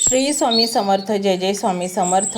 श्री स्वामी समर्थ. जय जय स्वामी समर्थ.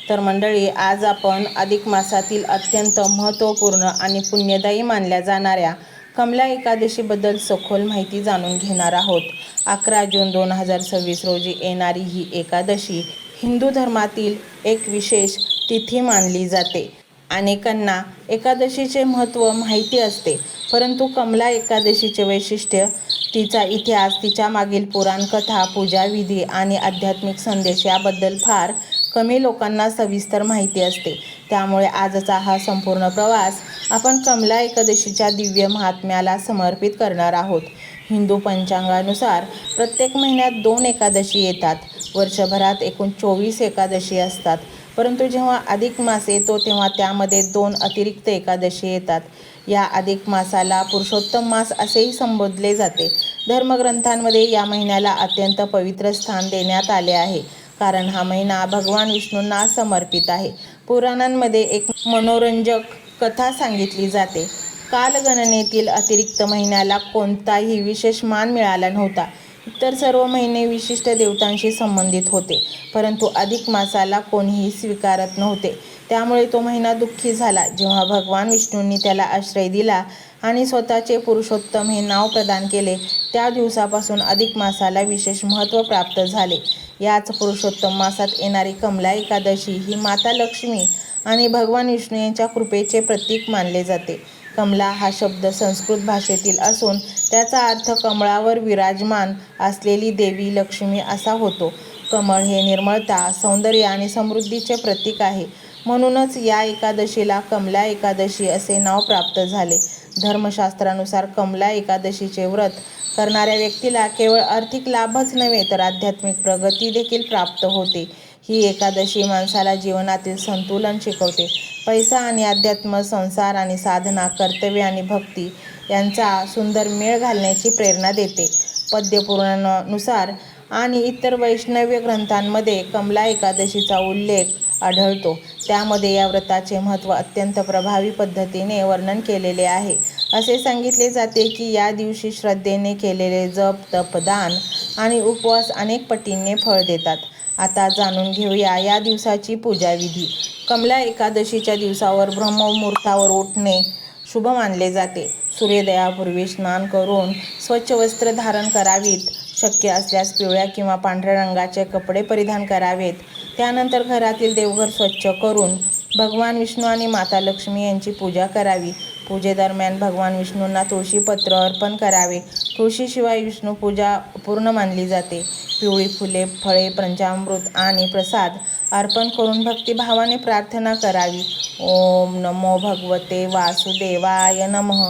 तर मंडळी, आज आपण अधिक मासातील अत्यंत महत्त्वपूर्ण आणि पुण्यदायी मानल्या जाणाऱ्या कमला एकादशीबद्दल सखोल माहिती जाणून घेणार आहोत. 11 जून 2026 रोजी येणारी ही एकादशी हिंदू धर्मातील एक विशेष तिथी मानली जाते. अनेकांना एकादशीचे महत्त्व माहिती असते, परंतु कमला एकादशीचे वैशिष्ट्य, तिचा इतिहास, तिच्या मागील पुराणकथा, पूजाविधी आणि आध्यात्मिक संदेश याबद्दल फार कमी लोकांना सविस्तर माहिती असते. त्यामुळे आजचा हा संपूर्ण प्रवास आपण कमला एकादशीच्या दिव्य महात्म्याला समर्पित करणार आहोत. हिंदू पंचांगानुसार प्रत्येक महिन्यात 2 एकादशी येतात. वर्षभरात एकूण 24 एकादशी असतात, परंतु जेव्हा अधिक मास येतो तेव्हा त्यामध्ये 2 अतिरिक्त एकादशी येतात. या अधिक मासाला पुरुषोत्तम मास असेही संबोधले जाते. धर्मग्रंथांमध्ये या महिन्याला अत्यंत पवित्र स्थान देण्यात आले आहे, कारण हा महिना भगवान विष्णूंना समर्पित आहे. पुराणांमध्ये एक मनोरंजक कथा सांगितली जाते. कालगणनेतील अतिरिक्त महिन्याला कोणताही विशेष मान मिळाला नव्हता. इतर सर्व महिने विशिष्ट देवतांशी संबंधित होते, परंतु अधिक मासाला कोणीही स्वीकारत नव्हते. त्यामुळे तो महिना दुःखी झाला. जेव्हा भगवान विष्णूंनी त्याला आश्रय दिला आणि स्वतःचे पुरुषोत्तम हे नाव प्रदान केले, त्या दिवसापासून अधिक मासाला विशेष महत्त्व प्राप्त झाले. याच पुरुषोत्तम मासात येणारी कमला एकादशी ही माता लक्ष्मी आणि भगवान विष्णू यांच्या कृपेचे प्रतीक मानले जाते. कमला हा शब्द संस्कृत भाषेतील असून त्याचा अर्थ कमळावर विराजमान असलेली देवी लक्ष्मी असा होतो. कमळ हे निर्मळता, सौंदर्य आणि समृद्धीचे प्रतीक आहे. म्हणूनच या एकादशीला कमला एकादशी असे नाव प्राप्त झाले. धर्मशास्त्रानुसार कमला एकादशीचे व्रत करणाऱ्या व्यक्तीला केवळ आर्थिक लाभच नव्हे तर आध्यात्मिक प्रगती देखील प्राप्त होते. ही एकादशी माणसाला जीवनातील संतुलन शिकवते. पैसा आणि अध्यात्म, संसार आणि साधना, कर्तव्य आणि भक्ती यांचा सुंदर मेळ घालण्याची प्रेरणा देते. पद्मपुराणानुसार आणि इतर वैष्णव ग्रंथांमध्ये कमला एकादशीचा उल्लेख आढळतो. त्यामध्ये या व्रताचे महत्त्व अत्यंत प्रभावी पद्धतीने वर्णन केलेले आहे. असे सांगितले जाते की या दिवशी श्रद्धेने केलेले जप, तप, दान आणि उपवास अनेक पटींनी फळ देतात. आता जाणून घेऊया या दिवसाची पूजाविधी. कमला एकादशीच्या दिवसावर ब्रह्ममुहूर्तावर उठणे शुभ मानले जाते. सूर्योदयापूर्वी स्नान करून स्वच्छ वस्त्र धारण करावीत. शक्य असल्यास पिवळ्या किंवा पांढऱ्या रंगाचे कपडे परिधान करावेत. त्यानंतर घरातील देवघर स्वच्छ करून भगवान विष्णू आणि माता लक्ष्मी यांची पूजा करावी. पूजेदरम्यान भगवान विष्णूंना तुळशीपत्र अर्पण करावे. तुळशीशिवाय विष्णू पूजा अपूर्ण मानली जाते. पिवळी फुले, फळे, पंचामृत आणि प्रसाद अर्पण करून भक्तिभावाने प्रार्थना करावी. ओम नमो भगवते वासुदेवाय नमः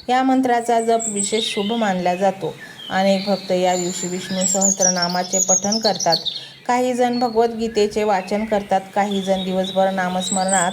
या मंत्राचा जप विशेष शुभ मानला जातो. अनेक भक्त या दिवशी विष्णू सहस्त्रनामाचे पठण करतात. काही जण भगवद्गीतेचे वाचन करतात. काही जण दिवसभर नामस्मरणात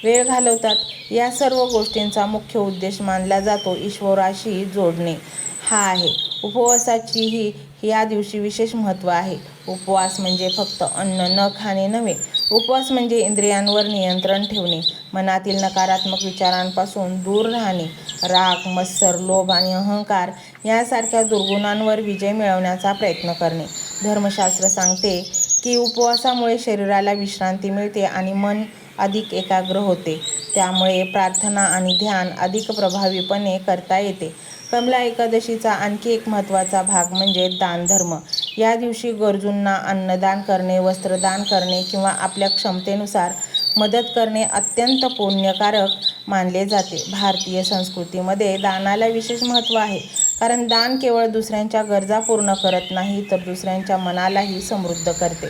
वेळ घालवतात. या सर्व गोष्टींचा मुख्य उद्देश मानला जातो ईश्वराशी जोडणे हा आहे. उपवासाचीही या दिवशी विशेष महत्त्व आहे. उपवास म्हणजे फक्त अन्न न खाणे नव्हे. उपवास म्हणजे इंद्रियांवर नियंत्रण ठेवणे, मनातील नकारात्मक विचारांपासून दूर राहणे, राग, मत्सर, लोभ आणि अहंकार यासारख्या दुर्गुणांवर विजय मिळवण्याचा प्रयत्न करणे. धर्मशास्त्र सांगते की उपवासामुळे शरीराला विश्रांती मिळते आणि मन अधिक एकाग्र होते. त्यामुळे प्रार्थना आणि ध्यान अधिक प्रभावीपणे करता येते. कमला एकादशीचा आणखी एक महत्त्वाचा भाग म्हणजे दानधर्म. या दिवशी गरजूंना अन्नदान करणे, वस्त्रदान करणे किंवा आपल्या क्षमतेनुसार मदत करणे अत्यंत पुण्यकारक मानले जाते. भारतीय संस्कृतीमध्ये दानाला विशेष महत्त्व आहे, कारण दान केवळ दुसऱ्यांच्या गरजा पूर्ण करत नाही तर दुसऱ्यांच्या मनालाही समृद्ध करते.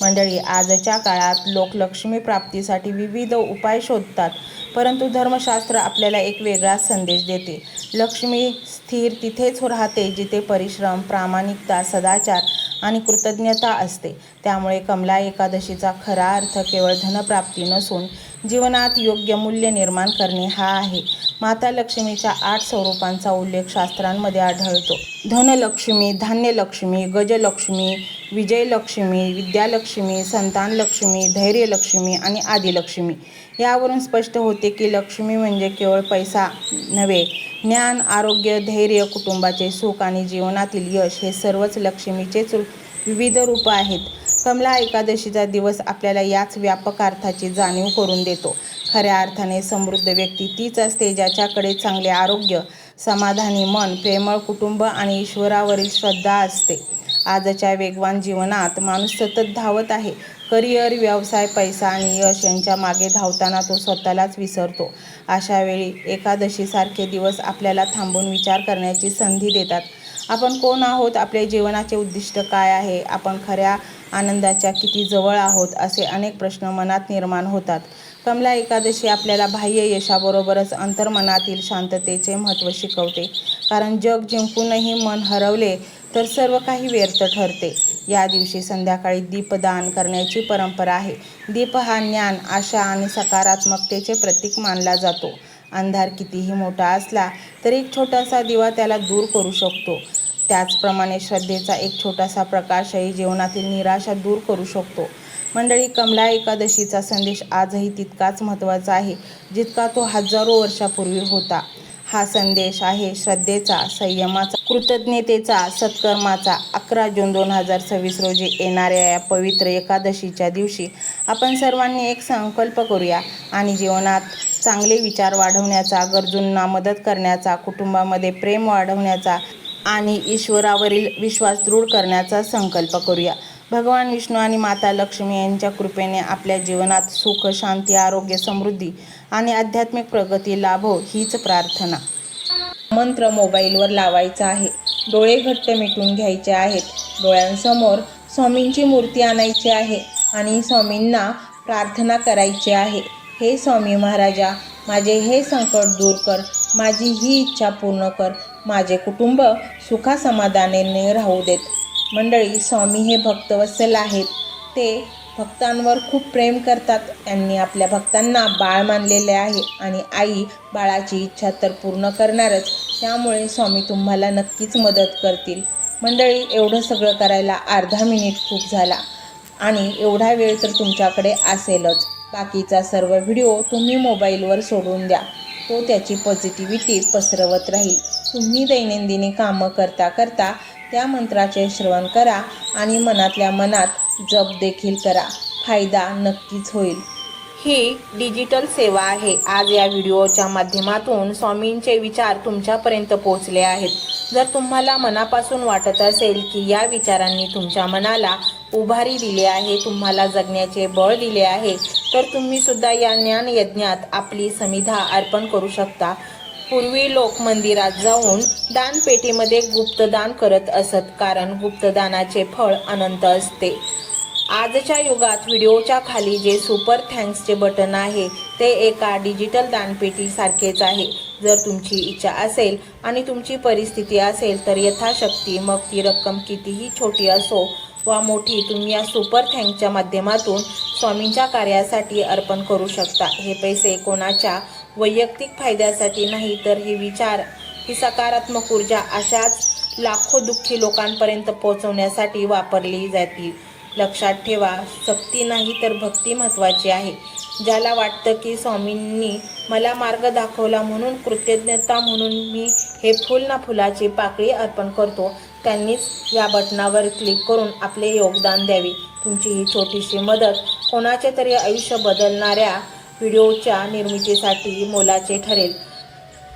मंडळी, आजच्या काळात लोक लक्ष्मी प्राप्तीसाठी विविध उपाय शोधतात, परंतु धर्मशास्त्र आपल्याला एक वेगळाच संदेश देते. लक्ष्मी स्थिर तिथेच राहते जिथे परिश्रम, प्रामाणिकता, सदाचार आणि कृतज्ञता असते. त्यामुळे कमला एकादशीचा खरा अर्थ केवळ धनप्राप्ती नसून जीवनात योग्य मूल्य निर्माण करणे हा आहे. माता लक्ष्मीच्या 8 स्वरूपांचा उल्लेख शास्त्रांमध्ये आढळतो. धनलक्ष्मी, धान्यलक्ष्मी, गजलक्ष्मी, विजयलक्ष्मी, विद्यालक्ष्मी, संतानलक्ष्मी, धैर्यलक्ष्मी आणि आदिलक्ष्मी. यावरून स्पष्ट होते की लक्ष्मी म्हणजे केवळ पैसा नव्हे. ज्ञान, आरोग्य, धैर्य, कुटुंबाचे सुख आणि जीवनातील यश हे सर्वच लक्ष्मीचेच विविध रूप आहेत. कमला एकादशीचा दिवस आपल्याला याच व्यापक अर्थाची जाणीव करून देतो. खऱ्या अर्थाने समृद्ध व्यक्ती तीच असते ज्याच्याकडे चांगले आरोग्य, समाधानी मन, प्रेमळ कुटुंब आणि ईश्वरावरील श्रद्धा असते. आजच्या वेगवान जीवनात माणूस सतत धावत आहे. करिअर, व्यवसाय, पैसा आणि यश यांच्या मागे धावताना तो स्वतःलाच विसरतो. अशा वेळी एकादशीसारखे दिवस आपल्याला थांबून विचार करण्याची संधी देतात. आपण कोण आहोत? आपले जीवनाचे उद्दिष्ट काय आहे? आपण खऱ्या आनंदाच्या किती जवळ आहोत? असे अनेक प्रश्न मनात निर्माण होतात. कमला एकादशी आपल्याला बाह्य यशाबरोबरच अंतर्मनातील शांततेचे महत्त्व शिकवते. कारण जग जिंकूनही मन हरवले तर सर्व काही व्यर्थ ठरते. या दिवशी संध्याकाळी दीपदान करण्याची परंपरा आहे. दीप हा ज्ञान, आशा आणि सकारात्मकतेचे प्रतीक मानला जातो. अंधार कितीही मोठा असला तरी एक छोटासा दिवा त्याला दूर करू शकतो. त्याचप्रमाणे श्रद्धेचा एक छोटासा प्रकाशही जीवनातील निराशा दूर करू शकतो. मंडळी, कमला एकादशीचा संदेश आजही तितकाच महत्त्वाचा आहे जितका तो हजारो वर्षापूर्वी होता. हा संदेश आहे श्रद्धेचा, संयमाचा, कृतज्ञतेचा, सत्कर्माचा. 11 जून 2026 रोजी येणाऱ्या या पवित्र एकादशीच्या दिवशी आपण सर्वांनी एक संकल्प करूया आणि जीवनात चांगले विचार वाढवण्याचा, गरजूंना मदत करण्याचा, कुटुंबामध्ये प्रेम वाढवण्याचा आणि ईश्वरावरील विश्वास दृढ करण्याचा संकल्प करूया. भगवान विष्णू आणि माता लक्ष्मी यांच्या कृपेने आपल्या जीवनात सुख, शांती, आरोग्य, समृद्धी आणि आध्यात्मिक प्रगती लाभो हीच प्रार्थना. मंत्र मोबाईलवर लावायचा आहे. डोळे घट्ट मिटून घ्यायचे आहेत. डोळ्यांसमोर स्वामींची मूर्ती आणायची आहे आणि स्वामींना प्रार्थना करायची आहे. हे स्वामी महाराजा, माझे हे संकट दूर कर, माझी ही इच्छा पूर्ण कर, माझे कुटुंब सुखासमाधानाने राहू देत. मंडळी, स्वामी हे भक्तवत्सल आहेत. ते भक्तांवर खूप प्रेम करतात. त्यांनी आपल्या भक्तांना बाळ मानलेले आहे आणि आई बाळाची इच्छा तर पूर्ण करणारच. त्यामुळे स्वामी तुम्हाला नक्कीच मदत करतील. मंडळी, एवढं सगळं करायला अर्धा मिनिट खूप झाला आणि एवढा वेळ तर तुमच्याकडे असेलच. बाकीचा सर्व व्हिडिओ तुम्ही मोबाईलवर सोडून द्या. तो त्याची पॉझिटिव्हिटी पसरवत राहील. तुम्ही दैनंदिनी कामं करता करता त्या मंत्राचे श्रवण करा आणि मनातल्या मनात जप देखील करा. फायदा नक्कीच होईल. ही डिजिटल सेवा आहे. आज या व्हिडिओच्या माध्यमातून स्वामींचे विचार तुमच्यापर्यंत पोहोचले आहेत. जर तुम्हाला मनापासून वाटत असेल की या विचारांनी तुमच्या मनाला उभारी दिली आहे, तुम्हाला जगण्याचे बळ दिले आहे, तर तुम्ही सुद्धा या ज्ञान यज्ञात आपली समिधा अर्पण करू शकता. पूर्वी लोक मंदिरात जाऊन दानपेटीमध्ये गुप्तदान करत असत, कारण गुप्तदानाचे फळ अनंत असते. आजच्या युगात व्हिडिओच्या खाली जे सुपर थँक्सचे बटन आहे ते एका डिजिटल दानपेटीसारखेच आहे. जर तुमची इच्छा असेल आणि तुमची परिस्थिती असेल तर यथाशक्ती, मग ती रक्कम कितीही छोटी असो वा मोठी, तुम्ही या सुपर थँक्सच्या माध्यमातून स्वामींच्या कार्यासाठी अर्पण करू शकता. हे पैसे कोणाच्या वैयक्तिक फायद्यासाठी नाही, तर हे विचार, ही सकारात्मक ऊर्जा अशाच लाखो दुःखी लोकांपर्यंत पोहोचवण्यासाठी वापरली जातील. लक्षात ठेवा, शक्ती नाही तर भक्ती महत्त्वाची आहे. ज्याला वाटतं की स्वामींनी मला मार्ग दाखवला म्हणून कृतज्ञता म्हणून मी हे फुल ना फुलाची पाकळी अर्पण करतो, त्यांनीच या बटनावर क्लिक करून आपले योगदान द्यावे. तुमची ही छोटीशी मदत कोणाचे तरी आयुष्य बदलणाऱ्या व्हिडिओच्या निर्मितीसाठी मोलाचे ठरेल.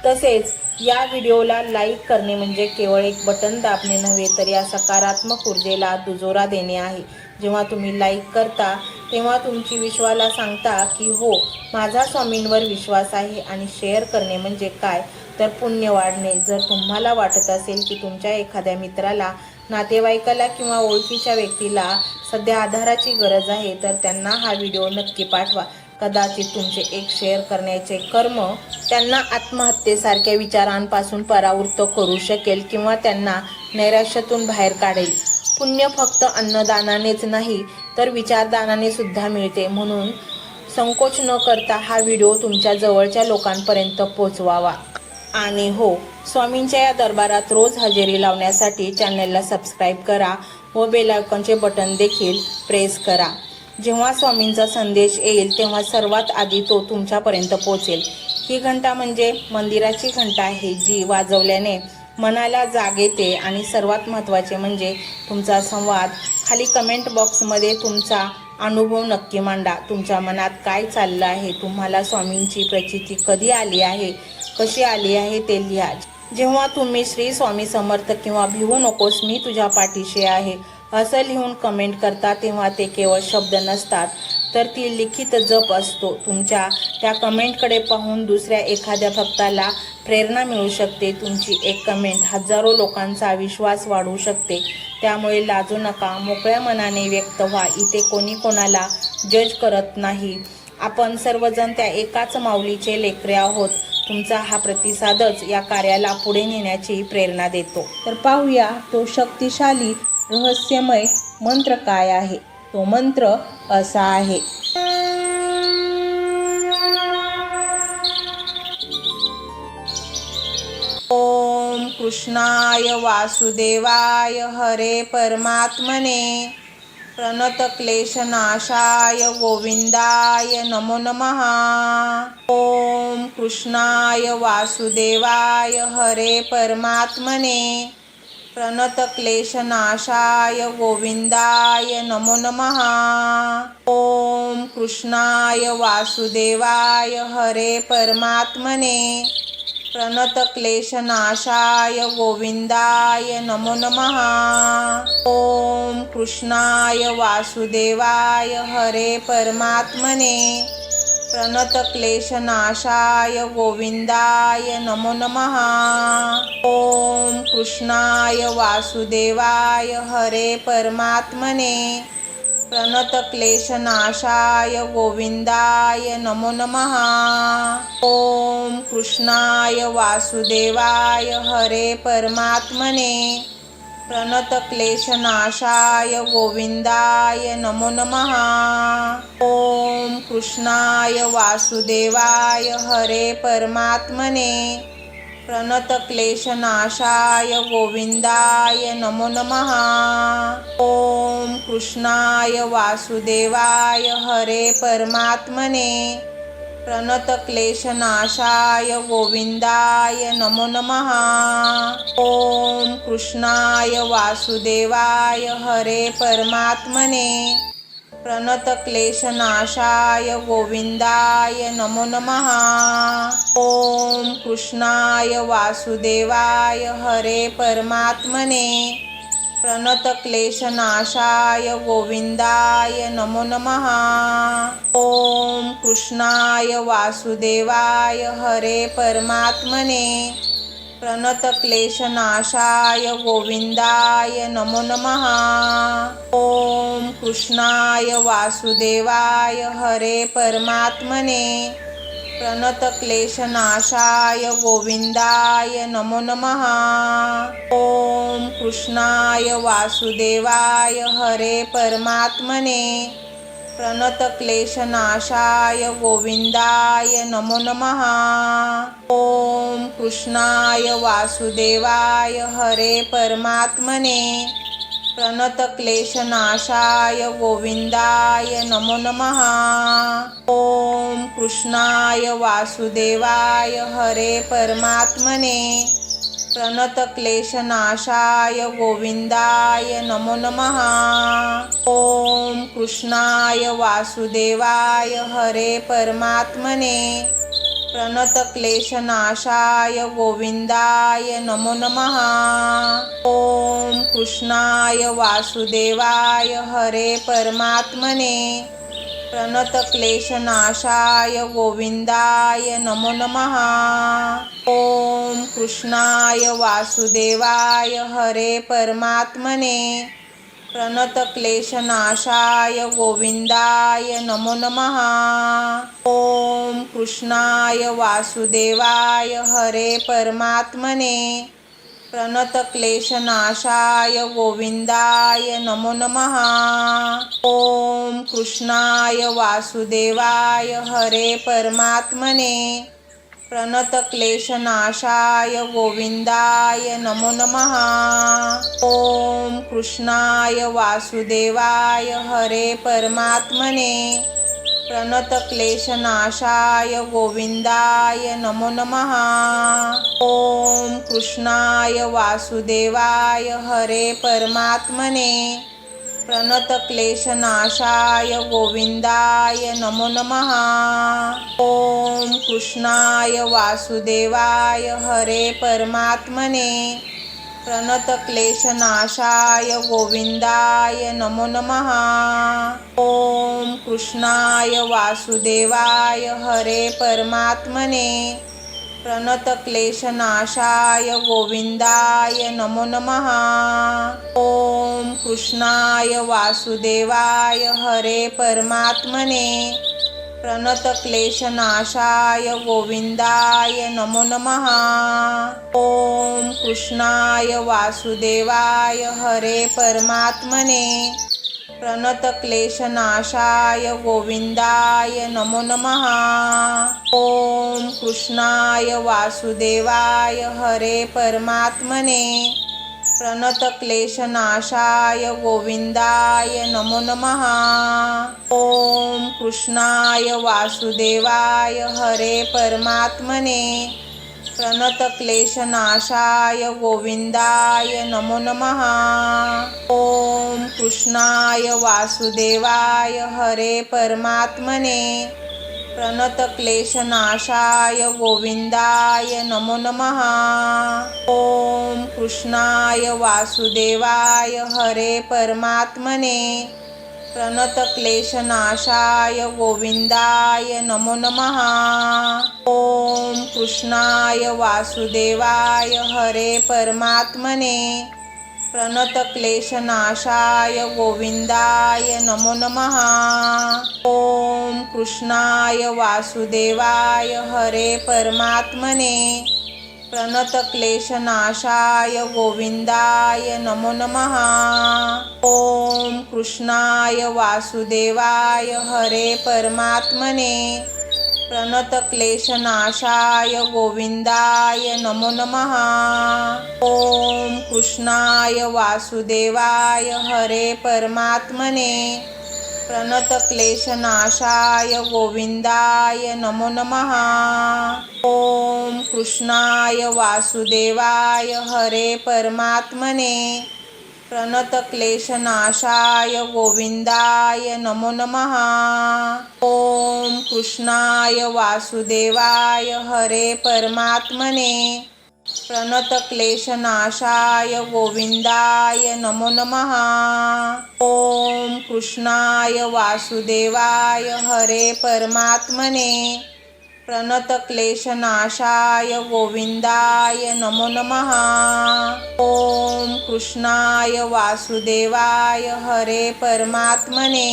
तसेच या व्हिडिओला लाईक करणे म्हणजे केवळ एक बटन दाबणे नव्हे, तर या सकारात्मक ऊर्जेला दुजोरा देणे आहे. जेव्हा तुम्ही लाईक करता तेव्हा तुमची विश्वाला सांगता की हो, माझा स्वामींवर विश्वास आहे. आणि शेअर करणे म्हणजे काय, तर पुण्य वाढणे. जर तुम्हाला वाटत असेल की तुमच्या एखाद्या मित्राला, नातेवाईकाला किंवा ओळखीच्या व्यक्तीला सध्या आधाराची गरज आहे, तर त्यांना हा व्हिडिओ नक्की पाठवा. कदाचित तुमचे एक शेअर करण्याचे कर्म त्यांना आत्महत्येसारख्या विचारांपासून परावृत्त करू शकेल किंवा त्यांना नैराश्यातून बाहेर काढेल. पुण्य फक्त अन्नदानानेच नाही तर विचारदानाने सुद्धा मिळते. म्हणून संकोच न करता हा व्हिडिओ तुमच्या जवळच्या लोकांपर्यंत पोहोचवावा. आणि हो, स्वामींच्या या दरबारात रोज हजेरी लावण्यासाठी चॅनलला सबस्क्राईब करा व बेल आयकॉनचे बटन देखील प्रेस करा. जेव्हा स्वामींचा संदेश येईल तेव्हा सर्वात आधी तो तुमच्यापर्यंत पोहोचेल. ही घंटा म्हणजे मंदिराची घंटा आहे, जी वाजवल्याने मनाला जाग येते. आणि सर्वात महत्त्वाचे म्हणजे तुमचा संवाद खाली कमेंट बॉक्समध्ये तुमचा अनुभव नक्की मांडा. तुमच्या मनात काय चाललं आहे, तुम्हाला स्वामींची प्रचिती कधी आली आहे, कशी आली आहे ते लिहा. जेव्हा तुम्ही श्री स्वामी समर्थ किंवा भिवू नकोस मी तुझ्या पाठीशी आहे असं लिहून कमेंट करता, तेव्हा ते केवळ शब्द नसतात तर ती लिखित जप असतो. तुमच्या त्या कमेंटकडे पाहून दुसऱ्या एखाद्या भक्ताला प्रेरणा मिळू शकते. तुमची एक कमेंट हजारो लोकांचा विश्वास वाढवू शकते. त्यामुळे लाजू नका, मोकळ्या मनाने व्यक्त व्हा. इथे कोणी कोणाला जज करत नाही. आपण सर्वजण त्या एकाच माऊलीचे लेकरे आहोत. तुमचा हा प्रतिसादच या कार्याला पुढे नेण्याची प्रेरणा देतो. तर पाहूया तो शक्तिशाली रहस्यमय मंत्र काय आहे. तो मंत्र असा आहे. ओम कृष्णाय वासुदेवाय हरे परमात्मने प्रणत क्लेशनाशाय गोविंदाय नमो नमः. ओम कृष्णाय वासुदेवाय हरे परमात्मने प्रणत क्लेशनाशाय गोविंदाय नमो नमः. ओम कृष्णाय वासुदेवाय हरे परमात्मने प्रणत क्लेशनाशाय गोविंदाय नमो नमः. ओम कृष्णाय वासुदेवाय हरे परमात्मने प्रणत क्लेशनाशाय गोविंदाय नमो नमः. ओम कृष्णाय वासुदेवाय हरे परमात्मने प्रणत क्लेशनाशाय गोविंदाय नमो नमः. ओम कृष्णाय वासुदेवाय हरे परमात्मने प्रणत क्लेशनाशाय गोविंदाय नमो नमः. ओम कृष्णाय वासुदेवाय हरे परमात्मने प्रणत क्लेशनाशाय गोविंदाय नमो नमः. ओम कृष्णाय वासुदेवाय हरे परमात्मने प्रणत क्लेशनाशाय गोविंदाय नमो नमः. ओम कृष्णाय वासुदेवाय हरे परमात्मने प्रणत क्लेशनाशाय गोविंदाय नमो नमः. ओम कृष्णाय वासुदेवाय हरे परमात्मने प्रणत क्लेशनाशाय गोविंदाय नमो नमः. ओम कृष्णाय वासुदेवाय हरे परमात्मने प्रणत क्लेशनाशाय गोविंदाय नमो नमः. ओम कृष्णाय वासुदेवाय हरे परमात्मने प्रणत क्लेशनाशाय गोविंदाय नमो नमः. ओम कृष्णाय वासुदेवाय हरे परमात्मने प्रणत क्लेशनाशाय गोविंदाय नमो नमः. ओम कृष्णाय वासुदेवाय हरे परमात्मने प्रणत क्लेशनाशाय गोविंदाय नमो नमः. ओम कृष्णाय वासुदेवाय हरे परमात्मने प्रणत क्लेशनाशाय गोविंदाय नमो नमः. ओम कृष्णाय वासुदेवाय हरे परमात्मने प्रणत क्लेशनाशाय गोविंदाय नमो नमः. ओम कृष्णाय वासुदेवाय हरे परमात्मने प्रणत क्लेशनाशाय गोविंदाय नमो नमः. ओम कृष्णाय वासुदेवाय हरे परमात्मने प्रणत क्लेशनाशाय गोविंदाय नमो नमः. ओम कृष्णाय वासुदेवाय हरे परमात्मने प्रणत क्लेशनाशाय गोविंदाय नमो नमः. ओम कृष्णाय वासुदेवाय हरे परमात्मने प्रणत क्लेशनाशाय गोविंदाय नमो नमः. ओम कृष्णाय वासुदेवाय हरे परमात्मने प्रणत क्लेशनाशाय गोविंदाय नमो नमः. ओम कृष्णाय वासुदेवाय हरे परमात्मने प्रणतक्लेशनाशाय गोविंदाय नमो नमः। ओम कृष्णाय वासुदेवाय हरे परमात्मने प्रणतक्लेशनाशाय गोविंदाय नमो नमः। ओम कृष्णाय वासुदेवाय हरे परमात्मने प्रणतक्लेशनाशाय गोविंदाय नमो नमः। ओम कृष्णाय वासुदेवाय हरे परमात्मने प्रणतक्लेशनाशाय गोविंदाय नमो नमः। ओम कृष्णाय वासुदेवाय हरे परमात्मने प्रणतक्लेशनाशाय गोविंदाय नमो नमः। ओम कृष्णाय वासुदेवाय हरे परमात्मने प्रणतक्लेशनाशाय गोविंदाय नमो नमः। ओम कृष्णाय वासुदेवाय हरे परमात्मने प्रणतक्लेशनाशाय गोविंदाय नमो नमः। ओम कृष्णाय वासुदेवाय हरे परमात्मने प्रणतक्लेशनाशाय गोविंदाय नमो नमः। ओम कृष्णाय वासुदेवाय हरे परमात्मने प्रणतक्लेशनाशाय गोविंदाय नमो नमः। ओम कृष्णाय वासुदेवाय हरे परमात्मने प्रणतक्लेशनाशाय गोविंदाय नमो नमः। ओम कृष्णाय वासुदेवाय हरे परमात्मने प्रणतक्लेशनाशाय गोविंदाय नमो नमः। ओम कृष्णाय वासुदेवाय हरे परमात्मने प्रणतक्लेशनाशाय गोविंदाय नमो नमः। ओम कृष्णाय वासुदेवाय हरे परमात्मने प्रणतक्लेशनाशाय गोविंदाय नमो नमः। ओम कृष्णाय वासुदेवाय हरे परमात्मने प्रणतक्लेशनाशाय गोविंदाय नमो नमः। ओम कृष्णाय वासुदेवाय हरे परमात्मने प्रणतक्लेशनाशाय गोविंदाय नमो नमः। ओम कृष्णाय वासुदेवाय हरे परमात्मने प्रणतक्लेशनाशाय गोविंदाय नमो नमः। ओम कृष्णाय वासुदेवाय हरे परमात्मने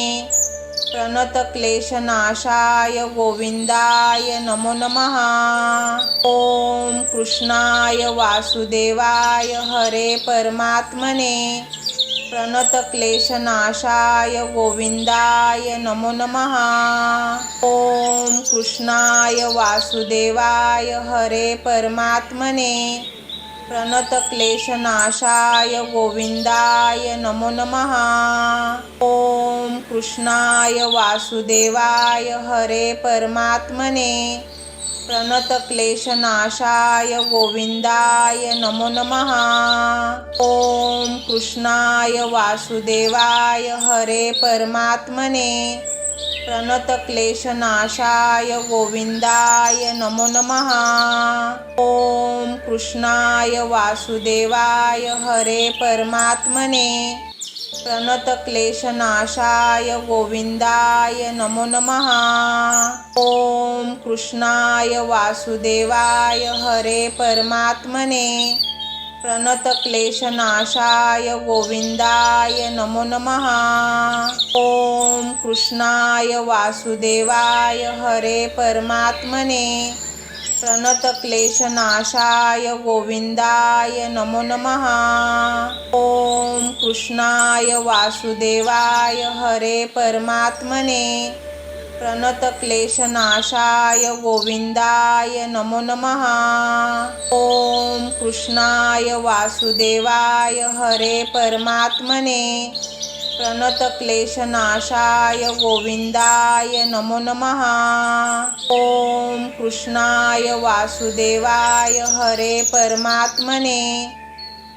प्रणतक्लेशनाशाय गोविंदाय नमो नमः। ओम कृष्णाय वासुदेवाय हरे परमात्मने प्रणतक्लेशनाशाय गोविंदाय नमो नमः। ओम कृष्णाय वासुदेवाय हरे परमात्मने प्रणतक्लेशनाशाय गोविंदाय नमो नमः। ओम कृष्णाय वासुदेवाय हरे परमात्मने प्रणतक्लेशनाशाय गोविंदाय नमो नमः। ओम कृष्णाय वासुदेवाय हरे परमात्मने प्रणतक्लेशनाशाय गोविंदाय नमो नमः। ओम कृष्णाय वासुदेवाय हरे परमात्मने प्रणतक्लेशनाशाय गोविंदाय नमो नमः। ओम कृष्णाय वासुदेवाय हरे परमात्मने प्रणतक्लेशनाशाय गोविंदाय नमो नमः। ओम कृष्णाय वासुदेवाय हरे परमात्मने प्रणतक्लेशनाशाय गोविंदाय नमो नमः। ओम कृष्णाय वासुदेवाय हरे परमात्मने प्रणतक्लेशनाशाय गोविंदाय नमो नमः। ओम कृष्णाय वासुदेवाय हरे परमात्मने प्रणतक्लेशनाशाय गोविंदाय नमो नमः। ओम कृष्णाय वासुदेवाय हरे परमात्मने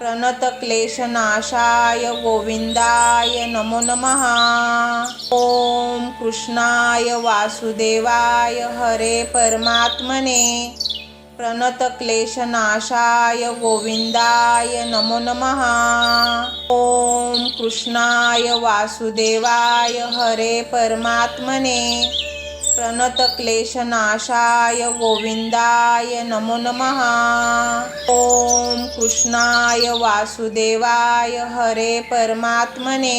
प्रणतक्लेशनाशाय गोविंदाय नमो नमः। ओम कृष्णाय वासुदेवाय हरे परमात्मने प्रणतक्लेशनाशाय गोविंदाय नमो नमः। ओम कृष्णाय वासुदेवाय हरे परमात्मने प्रणतक्लेशनाशाय गोविंदाय नमो नमः। ओम कृष्णाय वासुदेवाय हरे परमात्मने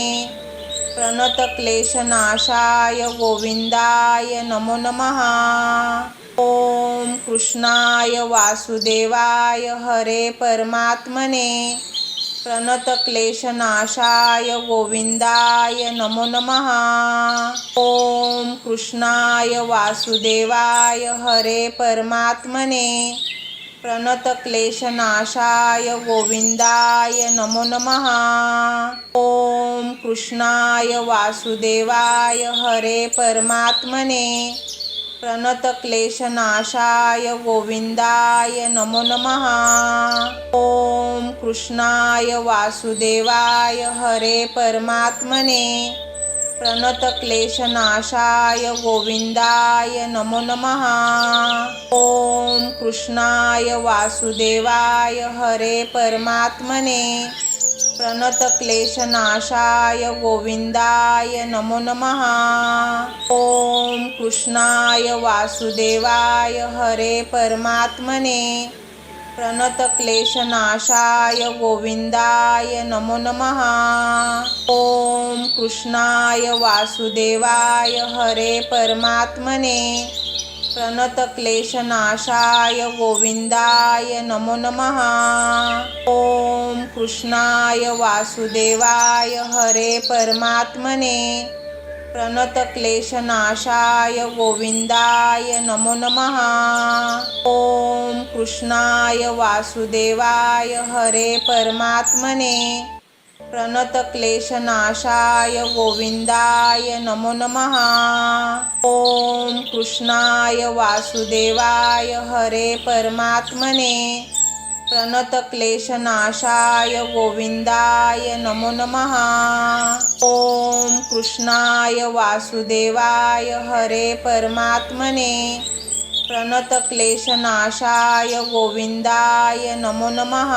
प्रणतक्लेशनाशाय गोविंदाय नमो नमः। ओम कृष्णाय वासुदेवाय हरे परमात्मने प्रणतक्लेशनाशाय गोविंदाय नमो नमः। ओम कृष्णाय वासुदेवाय हरे परमात्मने प्रणतक्लेशनाशाय गोविंदाय नमो नमः। ओम कृष्णाय वासुदेवाय हरे परमात्मने प्रणतक्लेशनाशाय गोविंदाय नमो नमः। ओम कृष्णाय वासुदेवाय हरे परमात्मने प्रणतक्लेशनाशाय गोविंदाय नमो नमः। ओम कृष्णाय वासुदेवाय हरे परमात्मने प्रणतक्लेशनाशाय गोविंदाय नमो नमः। ओम कृष्णाय वासुदेवाय हरे परमात्मने प्रणतक्लेशनाशाय गोविंदाय नमो नमः। ओम कृष्णाय वासुदेवाय हरे परमात्मने प्रणतक्लेशनाशाय गोविंदाय नमो नमः। ओम कृष्णाय वासुदेवाय हरे परमात्मने प्रणतक्लेशनाशाय गोविंदाय नमो नमः। ओम कृष्णाय वासुदेवाय हरे परमात्मने प्रणतक्लेशनाशाय गोविंदाय नमो नमः। ओम कृष्णाय वासुदेवाय हरे परमात्मने प्रणतक्लेशनाशाय गोविंदाय नमो नमः। ओम कृष्णाय वासुदेवाय हरे परमात्मने प्रणतक्लेशनाशाय गोविंदाय नमो नमः।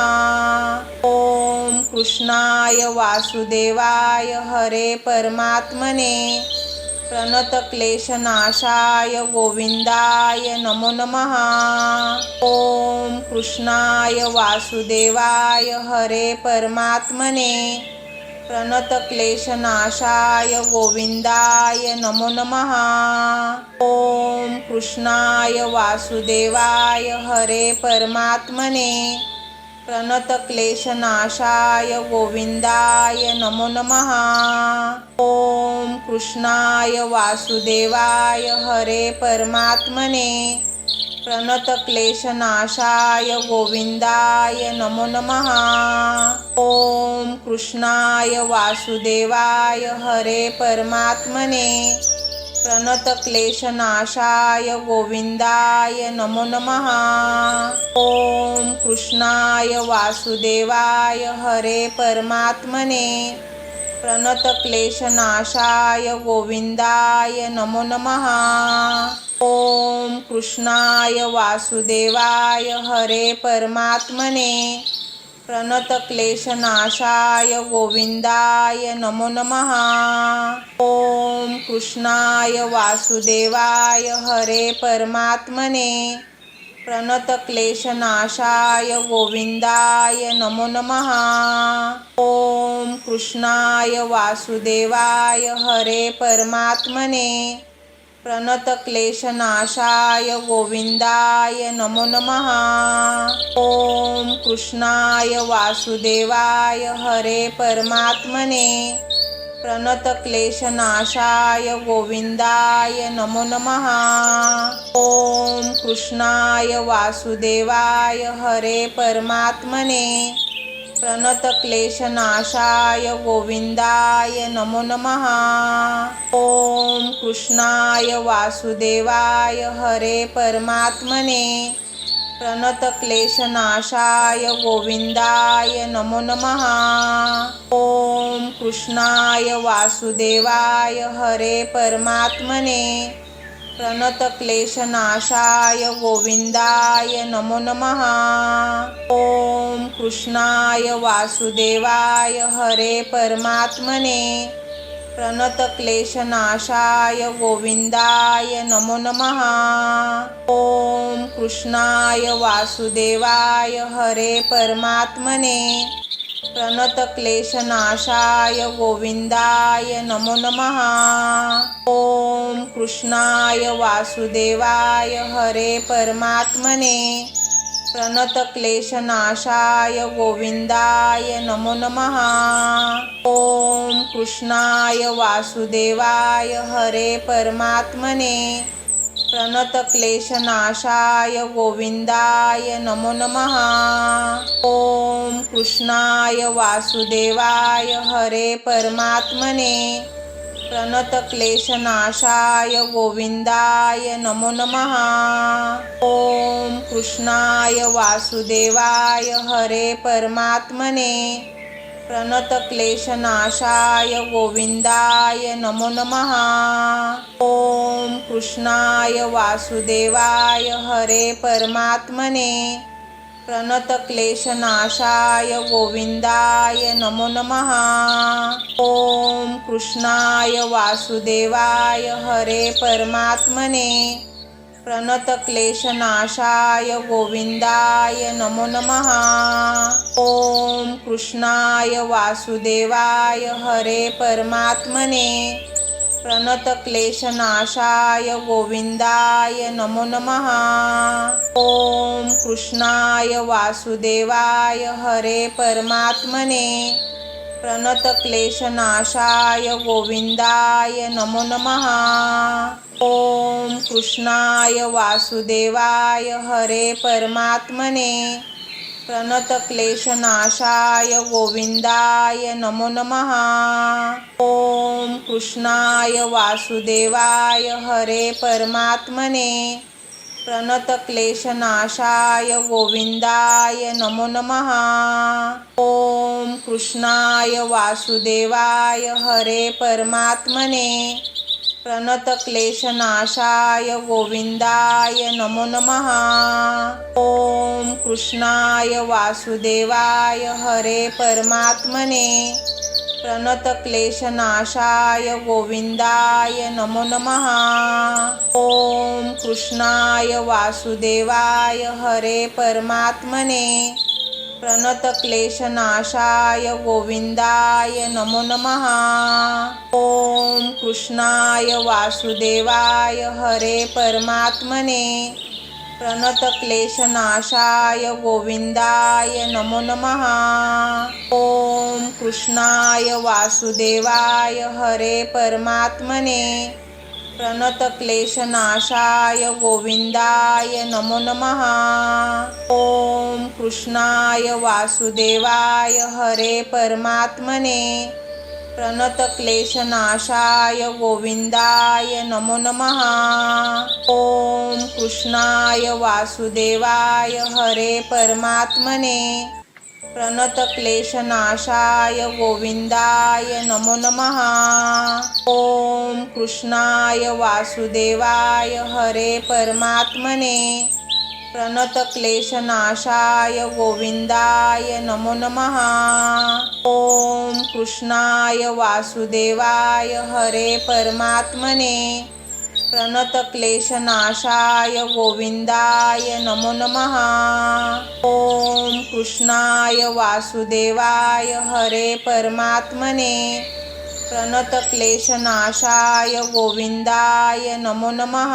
ओम कृष्णाय वासुदेवाय हरे परमात्मने प्रणतक्लेशनाशाय गोविंदाय नमो नमः। ओम कृष्णाय वासुदेवाय हरे परमात्मने प्रणतक्लेशनाशाय गोविंदाय नमो नमः। ओम कृष्णाय वासुदेवाय हरे परमात्मने प्रणतक्लेशनाशाय गोविंदाय नमो नमः। ओम कृष्णाय वासुदेवाय हरे परमात्मने प्रणतक्लेशनाशाय गोविंदाय नमो नमः। ओम कृष्णाय वासुदेवाय हरे परमात्मने प्रणतक्लेशनाशाय गोविंदाय नमो नमः। ओम कृष्णाय वासुदेवाय हरे परमात्मने प्रणतक्लेशनाशाय गोविंदाय नमो नमः। ओम कृष्णाय वासुदेवाय हरे परमात्मने प्रणतक्लेशनाशाय गोविंदाय नमो नमः। ओम कृष्णाय वासुदेवाय हरे परमात्मने प्रणतक्लेशनाशाय गोविंदाय नमो नमः। ओम कृष्णाय वासुदेवाय हरे परमात्मने प्रणतक्लेशनाशाय गोविंदाय नमो नमः। ओम कृष्णाय वासुदेवाय हरे परमात्मने प्रणतक्लेशनाशाय गोविंदाय नमो नमः। ओम कृष्णाय वासुदेवाय हरे परमात्मने प्रणतक्लेशनाशाय गोविंदाय नमो नमः। ओम कृष्णाय वासुदेवाय हरे परमात्मने प्रणतक्लेशनाशाय गोविंदाय नमो नमः। ओम कृष्णाय वासुदेवाय हरे परमात्मने प्रणतक्लेशनाशाय गोविंदाय नमो नमः। ओम कृष्णाय वासुदेवाय हरे परमात्मने प्रणतक्लेशनाशाय गोविंदाय नमो नमः। ओम कृष्णाय वासुदेवाय हरे परमात्मने प्रणतक्लेशनाशाय गोविंदाय नमो नमः। ओम कृष्णाय वासुदेवाय हरे परमात्मने प्रणतक्लेशनाशाय गोविंदाय नमो नमः। ओम कृष्णाय वासुदेवाय हरे परमात्मने प्रणतक्लेशनाशाय गोविंदाय नमो नमः। ओम कृष्णाय वासुदेवाय हरे परमात्मने प्रणतक्लेशनाशाय गोविंदाय नमो नमः। ओम कृष्णाय वासुदेवाय हरे परमात्मने प्रणतक्लेशनाशाय गोविंदाय नमो नमः। ओम कृष्णाय वासुदेवाय हरे परमात्मने प्रणतक्लेशनाशाय गोविंदाय नमो नमः। ओम कृष्णाय वासुदेवाय हरे परमात्मने प्रणतक्लेशनाशाय गोविंदाय नमो नमः। ओम कृष्णाय वासुदेवाय हरे परमात्मने प्रणतक्लेशनाशाय गोविंदाय नमो नमः। ओम कृष्णाय वासुदेवाय हरे परमात्मने प्रणतक्लेशनाशाय गोविंदाय नमो नमः। ओम कृष्णाय वासुदेवाय हरे परमात्मने प्रणतक्लेशनाशाय गोविंदाय नमो नमः। ओम कृष्णाय वासुदेवाय हरे परमात्मने प्रणतक्लेशनाशाय गोविंदाय नमो नमः। ओम कृष्णाय वासुदेवाय हरे परमात्मने प्रणतक्लेशनाशाय गोविंदाय नमो नमः। ओम कृष्णाय वासुदेवाय हरे परमात्मने प्रणतक्लेशनाशाय गोविंदाय नमो नमः। ओम कृष्णाय वासुदेवाय हरे परमात्मने प्रणतक्लेशनाशाय गोविंदाय नमो नमः। ओम कृष्णाय वासुदेवाय हरे परमात्मने प्रणतक्लेशनाशाय गोविंदाय नमो नमः। ओम कृष्णाय वासुदेवाय हरे परमात्मने प्रणतक्लेशनाशाय गोविंदाय नमो नमः। ओम कृष्णाय वासुदेवाय हरे परमात्मने प्रणतक्लेशनाशाय गोविंदाय नमो नमः। ओम कृष्णाय वासुदेवाय हरे परमात्मने प्रणतक्लेशनाशाय गोविंदाय नमो नमः। ओम कृष्णाय वासुदेवाय हरे परमात्मने प्रणतक्लेशनाशाय गोविंदाय नमो नमः। ओम कृष्णाय वासुदेवाय हरे परमात्मने प्रणतक्लेशनाशाय गोविंदाय नमो नमः। ओम कृष्णाय वासुदेवाय हरे परमात्मने प्रणतक्लेशनाशाय गोविंदाय नमो नमः।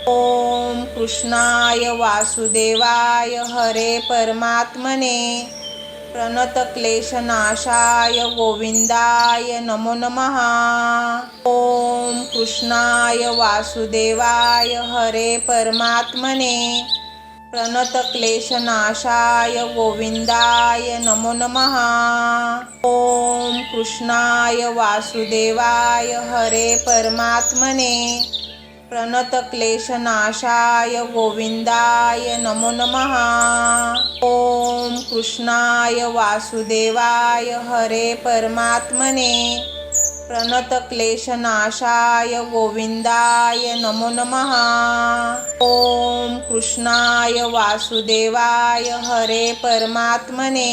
ओम कृष्णाय वासुदेवाय हरे परमात्मने प्रणतक्लेशनाशाय गोविंदाय नमो नमः। ओम कृष्णाय वासुदेवाय हरे परमात्मने प्रणतक्लेशनाशाय गोविंदाय नमो नमः। ओम कृष्णाय वासुदेवाय हरे परमात्मने प्रणतक्लेशनाशाय गोविंदाय नमो नमः। ओम कृष्णाय वासुदेवाय हरे परमात्मने प्रणतक्लेशनाशाय गोविंदाय नमो नमः। ओम कृष्णाय वासुदेवाय हरे परमात्मने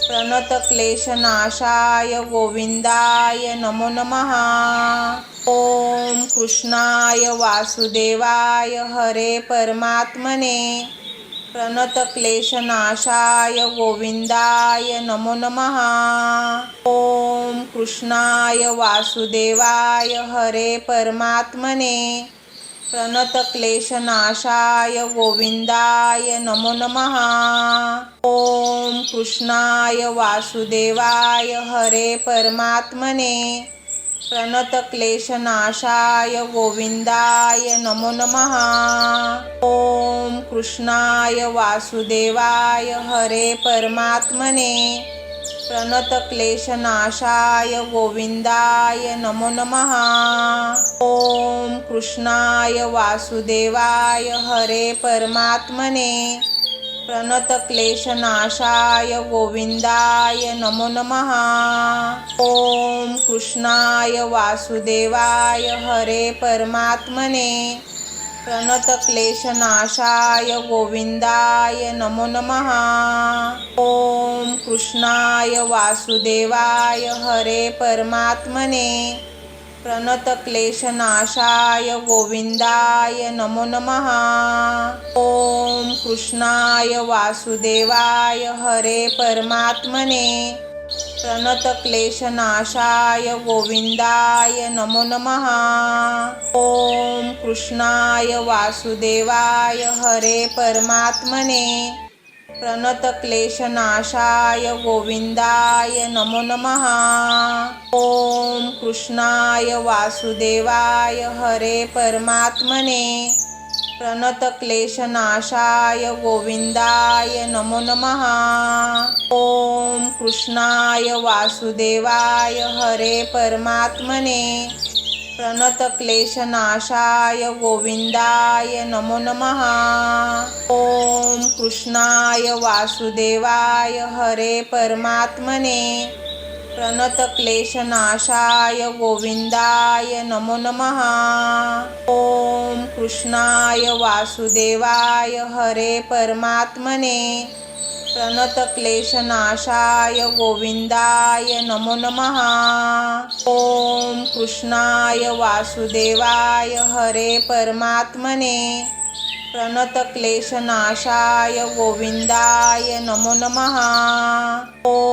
प्रणतक्लेशनाशाय गोविंदाय नमो नमः। ओम कृष्णाय वासुदेवाय हरे परमात्मने प्रणतक्लेशनाशाय गोविंदाय नमो नमः। ओम कृष्णाय वासुदेवाय हरे परमात्मने प्रणतक्लेशनाशाय गोविंदाय नमो नमः। ओम कृष्णाय वासुदेवाय हरे परमात्मने प्रणतक्लेशनाशाय गोविंदाय नमो नमः। ओम कृष्णाय वासुदेवाय हरे परमात्मने प्रणतक्लेशनाशाय गोविंदाय नमो नमः। ओम कृष्णाय वासुदेवाय हरे परमात्मने प्रणतक्लेशनाशाय गोविंदाय नमो नमः। ओम कृष्णाय वासुदेवाय हरे परमात्मने प्रणतक्लेशनाशाय गोविंदाय नमो नमः। ओम कृष्णाय वासुदेवाय हरे परमात्मने प्रणतक्लेशनाशाय गोविंदाय नमो नमः। ओम कृष्णाय वासुदेवाय हरे परमात्मने प्रणतक्लेशनाशाय गोविंदाय नमो नमः। ओम कृष्णाय वासुदेवाय हरे परमात्मने प्रणतक्लेशनाशाय गोविंदाय नमो नमः। ओम कृष्णाय वासुदेवाय हरे परमात्मने प्रणतक्लेशनाशाय गोविंदाय नमो नमः। ओम कृष्णाय वासुदेवाय हरे परमात्मने प्रणतक्लेशनाशाय गोविंदाय नमो नमः। ओम कृष्णाय वासुदेवाय हरे परमात्मने प्रणतक्लेशनाशाय गोविंदाय नमो नमः। ओम कृष्णाय वासुदेवाय हरे परमात्मने प्रणतक्लेशनाशाय गोविंदाय नमो नमः। ओम कृष्णाय वासुदेवाय हरे परमात्मने प्रणतक्लेशनाशाय गोविंदाय नमो नमः।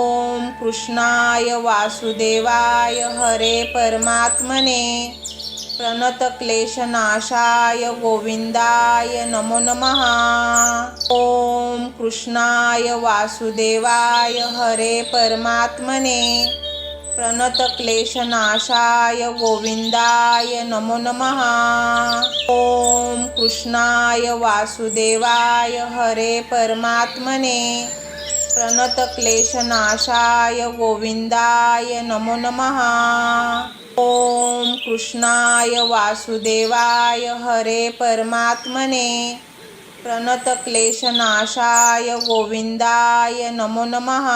ओम कृष्णाय वासुदेवाय हरे परमात्मने प्रणतक्लेशनाशाय गोविंदाय नमो नमः। ओम कृष्णाय वासुदेवाय हरे परमात्मने प्रणतक्लेशनाशाय गोविंदाय नमो नमः। ओम कृष्णाय वासुदेवाय हरे परमात्मने प्रणतक्लेशनाशाय गोविंदाय नमो नमः। ओम कृष्णाय वासुदेवाय हरे परमात्मने प्रणतक्लेशनाशाय गोविंदाय नमो नमः।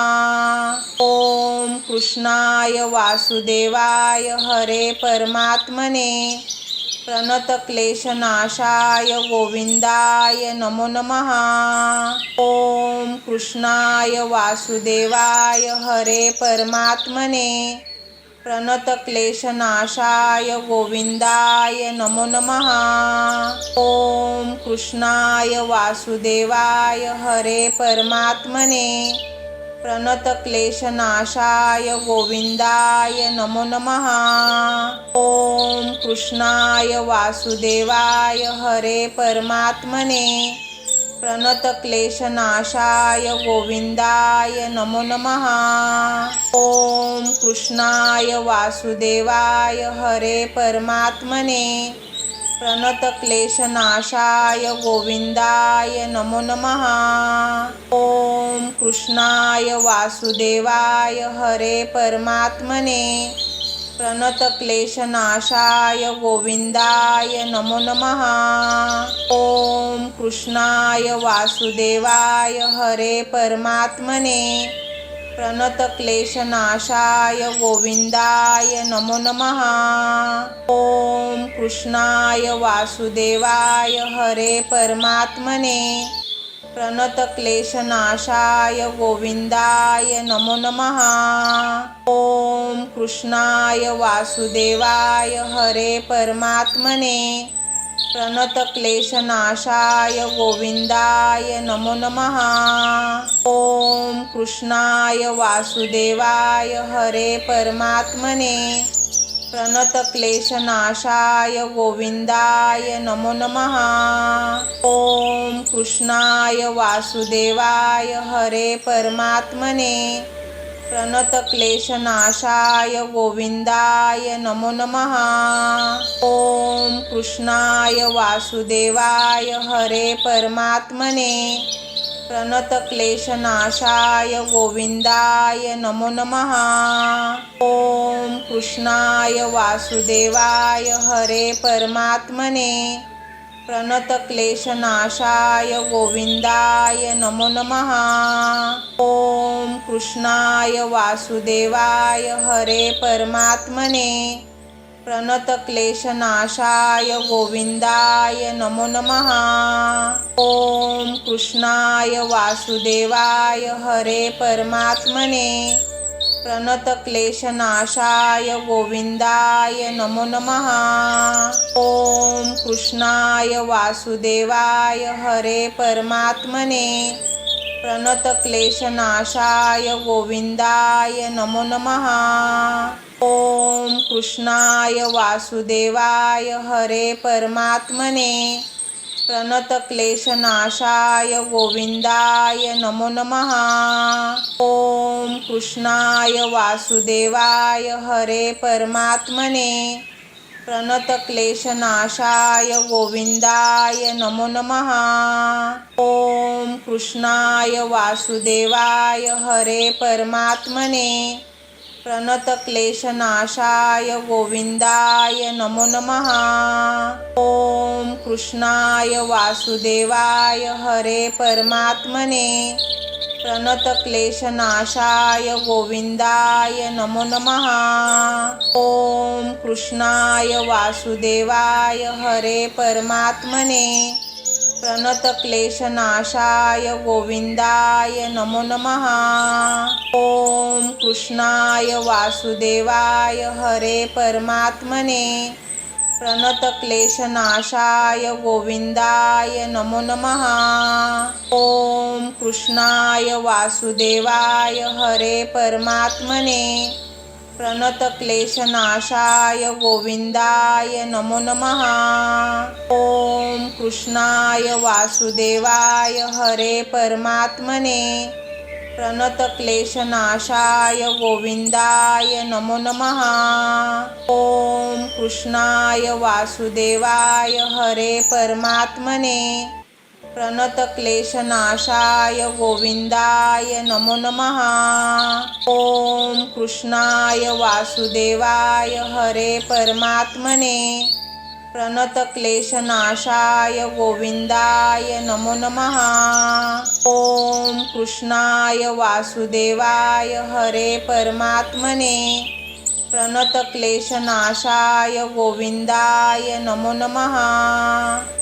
ओम कृष्णाय वासुदेवाय हरे परमात्मने प्रणतक्लेशनाशाय गोविंदाय नमो नमः। ओम कृष्णाय वासुदेवाय हरे परमात्मने प्रणतक्लेशनाशाय गोविंदाय नमो नमः। ओम कृष्णाय वासुदेवाय हरे परमात्मने प्रणतक्लेशनाशाय गोविंदाय नमो नमः। ओम कृष्णाय वासुदेवाय हरे परमात्मने प्रणतक्लेशनाशाय गोविंदाय नमो नमः। ओम कृष्णाय वासुदेवाय हरे परमात्मने प्रणतक्लेशनाशाय गोविंदाय नमो नमः। ओम कृष्णाय वासुदेवाय हरे परमात्मने प्रणतक्लेशनाशाय गोविंदाय नमो नमः। ओम कृष्णाय वासुदेवाय हरे परमात्मने प्रणतक्लेशनाशाय गोविंदाय नमो नमः। ओम कृष्णाय वासुदेवाय हरे परमात्मने प्रणतक्लेशनाशाय गोविंदाय नमो नमः। ओम कृष्णाय वासुदेवाय हरे परमात्मने प्रणतक्लेशनाशाय गोविंदाय नमो नमः। ओम कृष्णाय वासुदेवाय हरे परमात्मने प्रणतक्लेशनाशाय गोविंदाय नमो नमः। ओम कृष्णाय वासुदेवाय हरे परमात्मने प्रणतक्लेशनाशाय गोविंदाय नमो नमः। ओम कृष्णाय वासुदेवाय हरे परमात्मने प्रणतक्लेशनाशाय गोविंदाय नमो नमः। ओम कृष्णाय वासुदेवाय हरे परमात्मने प्रणतक्लेशनाशाय गोविंदाय नमो नमः। ओम कृष्णाय वासुदेवाय हरे परमात्मने प्रणतक्लेशनाशाय गोविंदाय नमो नमः। ओम कृष्णाय वासुदेवाय हरे परमात्मने प्रणतक्लेशनाशाय गोविंदाय नमो नमः। ओम कृष्णाय वासुदेवाय हरे परमात्मने प्रणतक्लेशनाशाय गोविंदाय नमो नमः। ओम कृष्णाय वासुदेवाय हरे परमात्मने प्रणतक्लेशनाशाय गोविंदाय नमो नमः। ओम कृष्णाय वासुदेवाय हरे परमात्मने प्रणतक्लेशनाशाय गोविंदाय नमो नमः। ओम कृष्णाय वासुदेवाय हरे परमात्मने प्रणतक्लेशनाशाय गोविंदाय नमो नमः। ओम कृष्णाय वासुदेवाय हरे परमात्मने प्रणतक्लेशनाशाय गोविंदाय नमो नमः। ओम कृष्णाय वासुदेवाय हरे परमात्मने प्रणतक्लेशनाशाय गोविंदाय नमो नमः। ओम कृष्णाय वासुदेवाय हरे परमात्मने प्रणतक्लेशनाशाय गोविंदाय नमो नमः। ओम कृष्णाय वासुदेवाय हरे परमात्मने प्रणतक्लेशनाशाय गोविंदाय नमो नमः। ओम कृष्णाय वासुदेवाय हरे परमात्मने प्रणतक्लेशनाशाय गोविंदाय नमो नमः। ओम कृष्णाय वासुदेवाय हरे परमात्मने प्रणतक्लेशनाशाय गोविंदाय नमो नमः। ओम कृष्णाय वासुदेवाय हरे परमात्मने प्रणतक्लेशनाशाय गोविंदाय नमो नमः। ओम कृष्णाय वासुदेवाय हरे परमात्मने प्रणतक्लेशनाशाय गोविंदाय नमो नमः।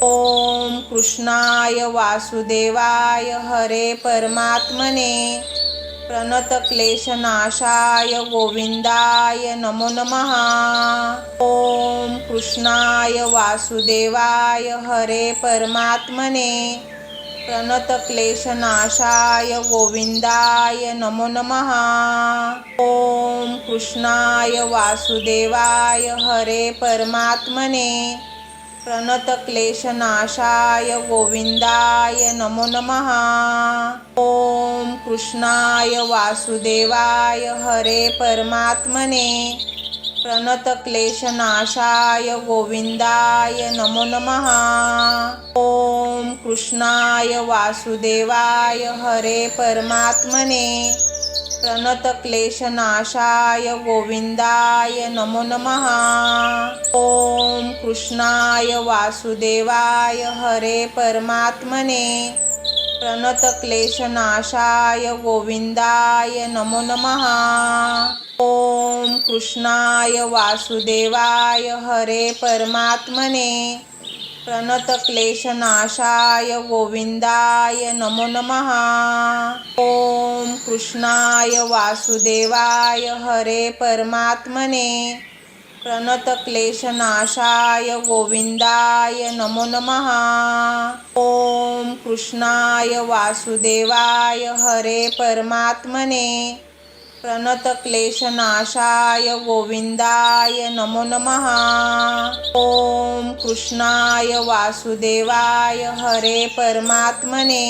ओम कृष्णाय वासुदेवाय हरे परमात्मने प्रणतक्लेशनाशाय गोविंदाय नमो नमः। ओम कृष्णाय वासुदेवाय हरे परमात्मने प्रणतक्लेशनाशाय गोविंदाय नमो नमः। ओम कृष्णाय वासुदेवाय हरे परमात्मने प्रणतक्लेशनाशाय गोविंदाय नमो नमः। ओम कृष्णाय वासुदेवाय हरे परमात्मने प्रणतक्लेशनाशाय गोविंदाय नमो नमः। ओम कृष्णाय वासुदेवाय हरे परमात्मने प्रणतक्लेशनाशाय गोविंदाय नमो नमः। ओम कृष्णाय वासुदेवाय हरे परमात्मने प्रणतक्लेशनाशाय गोविंदाय नमो नमः। ओम कृष्णाय वासुदेवाय हरे परमात्मने प्रणतक्लेशनाशाय गोविंदाय नमो नमः। ओम कृष्णाय वासुदेवाय हरे परमात्मने प्रणतक्लेशनाशाय गोविंदाय नमो नमः। ओम कृष्णाय वासुदेवाय हरे परमात्मने प्रणतक्लेशनाशाय गोविंदाय नमो नमः। ओम कृष्णाय वासुदेवाय हरे परमात्मने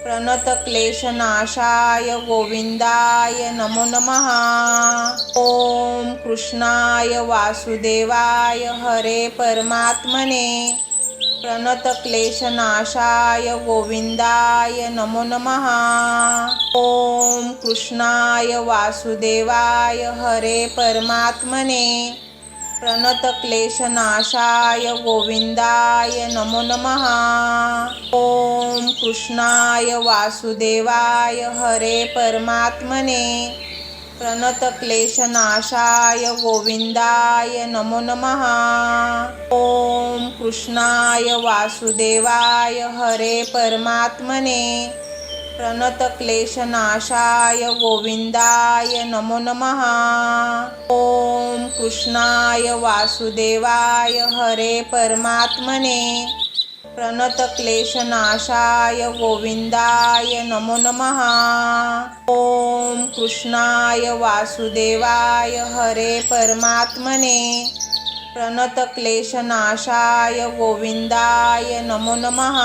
प्रणतक्लेशनाशाय गोविंदाय नमो नमः। ओम कृष्णाय वासुदेवाय हरे परमात्मने प्रणतक्लेशनाशाय गोविंदाय नमो नमः। ओम कृष्णाय वासुदेवाय हरे परमात्मने प्रणतक्लेशनाशाय गोविंदाय नमो नमः। ओम कृष्णाय वासुदेवाय हरे परमात्मने प्रणतक्लेशनाशाय गोविंदाय नमो नमः। ओम कृष्णाय वासुदेवाय हरे परमात्मने प्रणतक्लेशनाशाय गोविंदाय नमो नमः। ओम कृष्णाय वासुदेवाय हरे परमात्मने प्रणतक्लेशनाशाय गोविंदाय नमो नमः। ओम कृष्णाय वासुदेवाय हरे परमात्मने प्रणतक्लेशनाशाय गोविंदाय नमो नमः।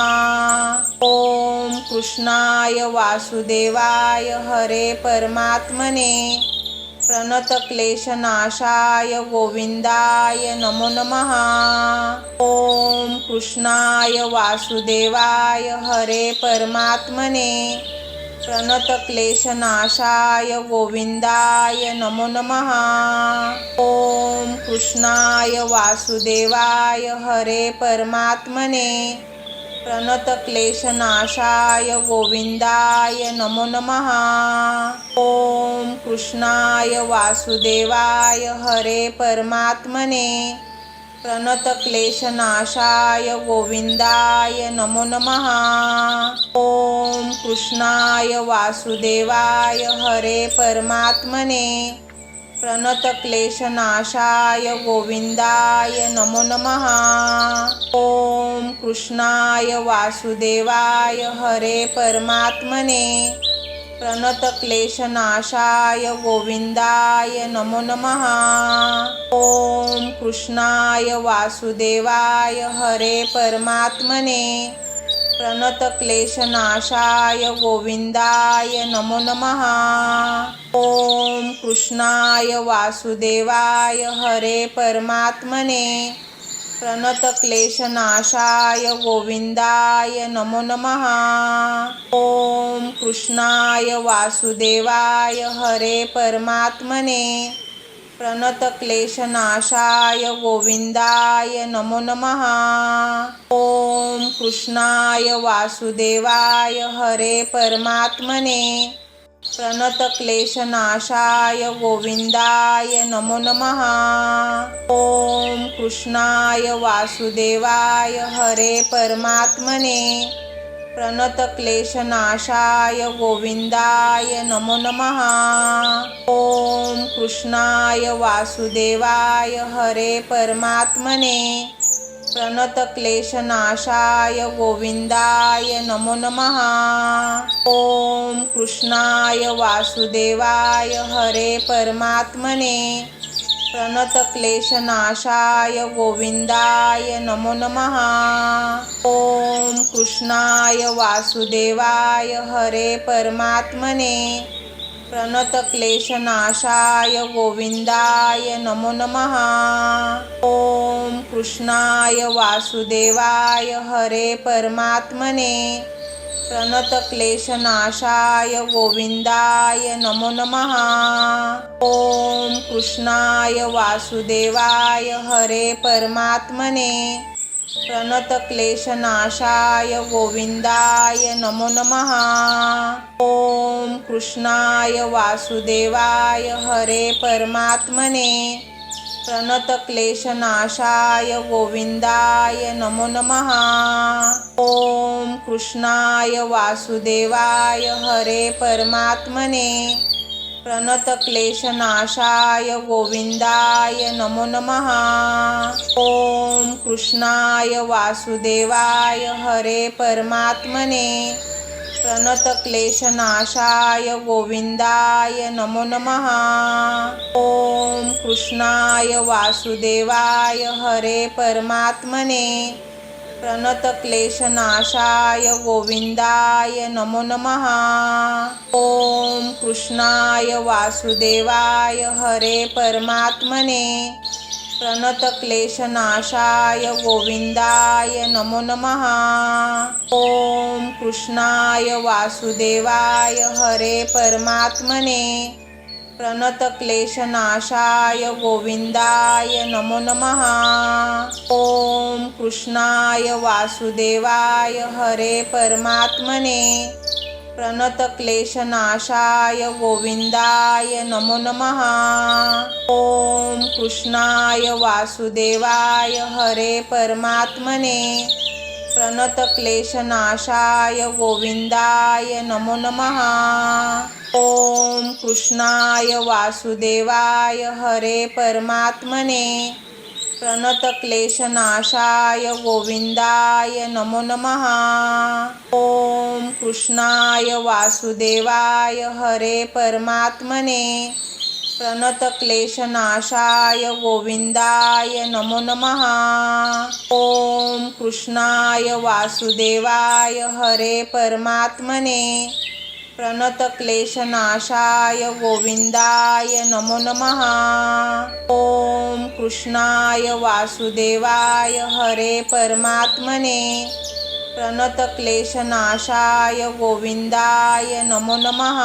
ओम कृष्णाय वासुदेवाय हरे परमात्मने प्रणतक्लेशनाशाय गोविंदाय नमो नमः। ओम कृष्णाय वासुदेवाय हरे परमात्मने प्रणतक्लेशनाशाय गोविंदाय नमो नमः। ओम कृष्णाय वासुदेवाय हरे परमात्मने प्रणतक्लेशनाशाय गोविंदाय नमो नमः। ओम कृष्णाय वासुदेवाय हरे परमात्मने प्रणतक्लेशनाशाय गोविंदाय नमो नमः। ओम कृष्णाय वासुदेवाय हरे परमात्मने प्रणतक्लेशनाशाय गोविंदाय नमो नमः। ओम कृष्णाय वासुदेवाय हरे परमात्मने प्रणतक्लेशनाशाय गोविंदाय नमो नमः। ओम कृष्णाय वासुदेवाय हरे परमात्मने प्रणतक्लेशनाशाय गोविंदाय नमो नमः। ओम कृष्णाय वासुदेवाय हरे परमात्मने प्रणतक्लेशनाशाय गोविंदाय नमो नमः। ओम कृष्णाय वासुदेवाय हरे परमात्मने प्रणतक्लेशनाशाय गोविंदाय नमो नमः। ओम कृष्णाय वासुदेवाय हरे परमात्मने प्रणतक्लेशनाशाय गोविंदाय नमो नमः। ओम कृष्णाय वासुदेवाय हरे परमात्मने प्रणतक्लेशनाशाय गोविंदाय नमो नमः। ओम कृष्णाय वासुदेवाय हरे परमात्मने प्रणतक्लेशनाशाय गोविंदाय नमो नमः। ओम कृष्णाय वासुदेवाय हरे परमात्मने प्रणतक्लेशनाशाय गोविंदाय नमो नमः। ओम कृष्णाय वासुदेवाय हरे परमात्मने प्रणतक्लेशनाशाय गोविंदाय नमो नमः। ओम कृष्णाय वासुदेवाय हरे परमात्मने प्रणतक्लेशनाशाय गोविंदाय नमो नमः। ओम कृष्णाय वासुदेवाय हरे परमात्मने प्रणतक्लेशनाशाय गोविंदाय नमो नमः। ओम कृष्णाय वासुदेवाय हरे परमात्मने प्रणतक्लेशनाशाय गोविंदाय नमो नमः। ओम कृष्णाय वासुदेवाय हरे परमात्मने प्रणतक्लेशनाशाय गोविंदाय नमो नमः। ओम कृष्णाय वासुदेवाय हरे परमात्मने प्रणतक्लेशनाशाय गोविंदाय नमो नमः। ओम कृष्णाय वासुदेवाय हरे परमात्मने प्रणतक्लेशनाशाय गोविंदाय नमो नमः। ओम कृष्णाय वासुदेवाय हरे परमात्मने प्रणतक्लेशनाशाय गोविंदाय नमो नमः। ओम कृष्णाय वासुदेवाय हरे परमात्मने प्रणतक्लेशनाशाय गोविंदाय नमो नमः। ओम कृष्णाय वासुदेवाय हरे परमात्मने प्रणतक्लेशनाशाय गोविंदाय नमो नमः। ओम कृष्णाय वासुदेवाय हरे परमात्मने प्रणतक्लेशनाशाय गोविंदाय नमो नमः। ओम कृष्णाय वासुदेवाय हरे परमात्मने प्रणतक्लेशनाशाय गोविंदाय नमो नमः। ओम कृष्णाय वासुदेवाय हरे परमात्मने प्रणतक्लेशनाशाय गोविंदाय नमो नमः। ओम कृष्णाय वासुदेवाय हरे परमात्मने प्रणतक्लेशनाशाय गोविंदाय नमो नमः। ओम कृष्णाय वासुदेवाय हरे परमात्मने प्रणतक्लेशनाशाय गोविंदाय नमो नमः।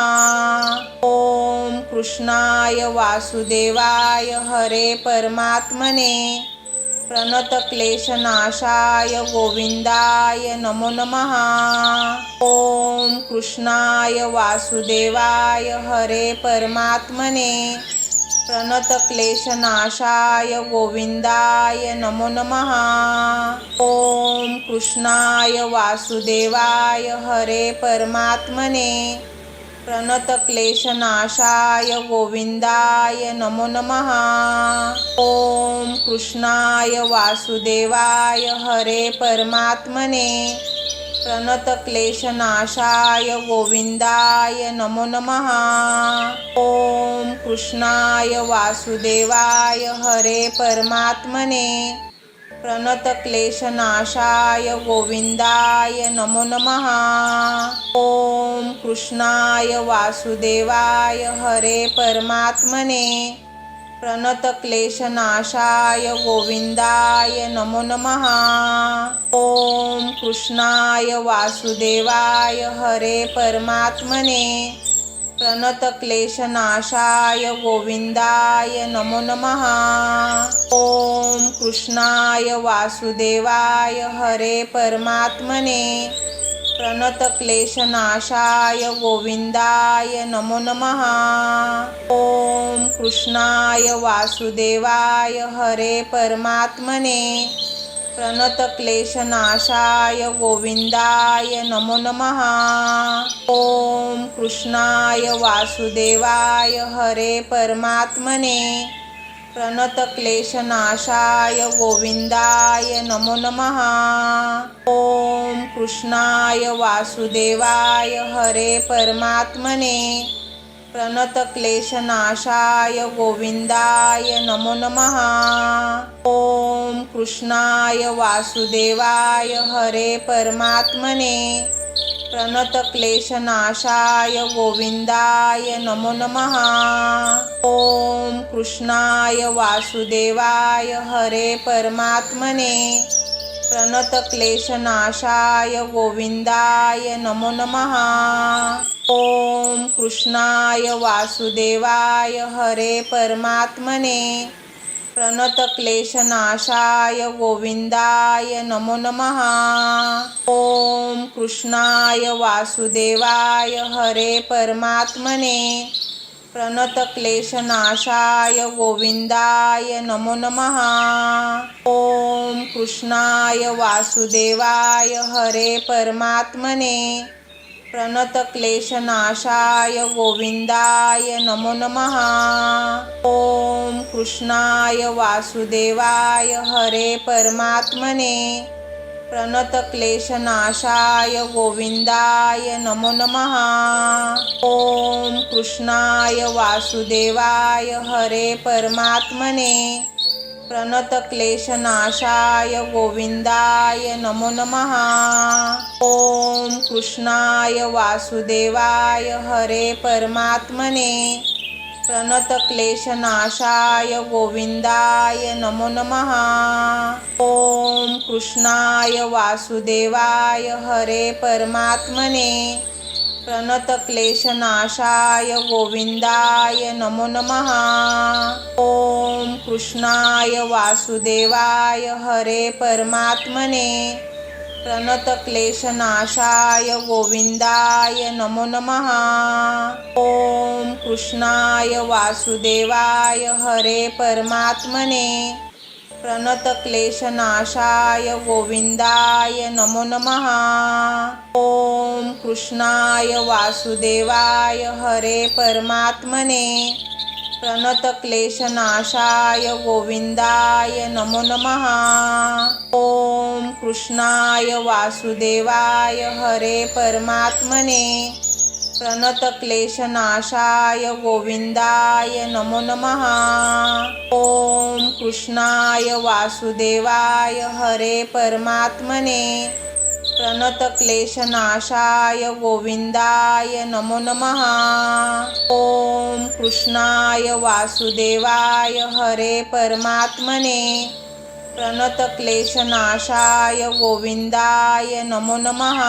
ओम कृष्णाय वासुदेवाय हरे परमात्मने प्रणतक्लेशनाशाय गोविंदाय नमो नमः। ओम कृष्णाय वासुदेवाय हरे परमात्मने प्रणतक्लेशनाशाय गोविंदाय नमो नमः। ओम कृष्णाय वासुदेवाय हरे परमात्मने प्रणतक्लेशनाशाय गोविंदाय नमो नमः। ओम कृष्णाय वासुदेवाय हरे परमात्मने प्रणतक्लेशनाशाय गोविंदाय नमो नमः। ओम कृष्णाय वासुदेवाय हरे परमात्मने प्रणतक्लेशनाशाय गोविंदाय नमो नमः। ओम कृष्णाय वासुदेवाय हरे परमात्मने प्रणतक्लेशनाशाय गोविंदाय नमो नमः। ओम कृष्णाय वासुदेवाय हरे परमात्मने प्रणतक्लेशनाशाय गोविंदाय नमो नमः। ओम कृष्णाय वासुदेवाय हरे परमात्मने प्रणतक्लेशनाशाय गोविंदाय नमो नमः। ओम कृष्णाय वासुदेवाय हरे परमात्मने प्रणतक्लेशनाशाय गोविंदाय नमो नमः। ओम कृष्णाय वासुदेवाय हरे परमात्मने प्रणतक्लेशनाशाय गोविंदाय नमो नमः। ओम कृष्णाय वासुदेवाय हरे परमात्मने प्रणतक्लेशनाशाय गोविंदाय नमो नमः। ओम कृष्णाय वासुदेवाय हरे परमात्मने प्रणतक्लेशनाशाय गोविंदाय नमो नमः। ओम कृष्णाय वासुदेवाय हरे परमात्मने प्रणतक्लेशनाशाय गोविंदाय नमो नमः। ओम कृष्णाय वासुदेवाय हरे परमात्मने प्रणतक्लेशनाशाय गोविंदाय नमो नमः। ओम कृष्णाय वासुदेवाय हरे परमात्मने प्रणतक्लेशनाशाय गोविंदाय नमो नमः। ओम कृष्णाय वासुदेवाय हरे परमात्मने प्रणतक्लेशनाशाय गोविंदाय नमो नमः। ओम कृष्णाय वासुदेवाय हरे परमात्मने प्रणतक्लेशनाशाय गोविंदाय नमो नमः। ओम कृष्णाय वासुदेवाय हरे परमात्मने प्रणतक्लेशनाशाय गोविंदाय नमो नमः। ओम कृष्णाय वासुदेवाय हरे परमात्मने प्रणतक्लेशनाशाय गोविंदाय नमो नमः। ओम कृष्णाय वासुदेवाय हरे परमात्मने प्रणतक्लेशनाशाय गोविंदाय नमो नमः। ओम कृष्णाय वासुदेवाय हरे परमात्मने प्रणतक्लेशनाशाय गोविंदाय नमो नमः। ओम कृष्णाय वासुदेवाय हरे परमात्मने प्रणतक्लेशनाशाय गोविंदाय नमो नमः। ओम कृष्णाय वासुदेवाय हरे परमात्मने प्रणतक्लेशनाशाय गोविंदाय नमो नमः। ओम कृष्णाय वासुदेवाय हरे परमात्मने प्रणतक्लेशनाशाय गोविंदाय नमो नमः। ओम कृष्णाय वासुदेवाय हरे परमात्मने प्रणतक्लेशनाशाय गोविंदाय नमो नमः। ओम कृष्णाय वासुदेवाय हरे परमात्मने प्रणतक्लेशनाशाय गोविंदाय नमो नमः।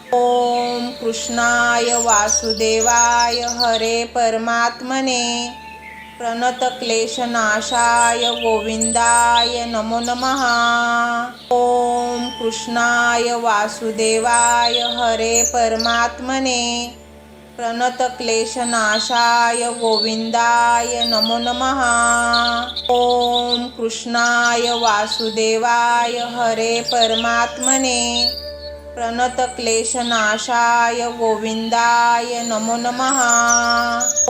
ओम कृष्णाय वासुदेवाय हरे परमात्मने प्रणतक्लेशनाशाय गोविंदाय नमो नमः। ओम कृष्णाय वासुदेवाय हरे परमात्मने प्रणतक्लेशनाशाय गोविंदाय नमो नमः। ओम कृष्णाय वासुदेवाय हरे परमात्मने प्रणतक्लेशनाशाय गोविंदाय नमो नमः।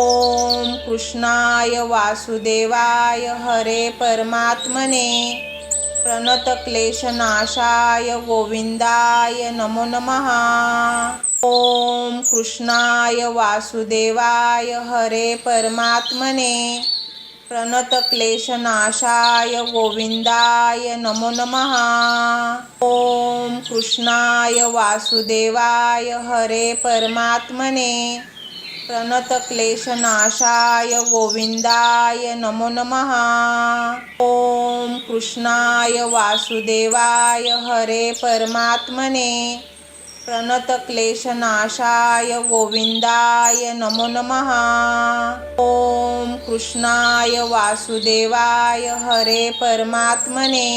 ओम कृष्णाय वासुदेवाय हरे परमात्मने प्रणतक्लेशनाशाय गोविंदाय नमो नमः। ओम कृष्णाय वासुदेवाय हरे परमात्मने प्रणतक्लेशनाशाय गोविंदाय नमो नमः। ओम कृष्णाय वासुदेवाय हरे परमात्मने प्रणतक्लेशनाशाय गोविंदाय नमो नमः। ओम कृष्णाय वासुदेवाय हरे परमात्मने प्रणतक्लेशनाशाय गोविंदाय नमो नमः। ओम कृष्णाय वासुदेवाय हरे परमात्मने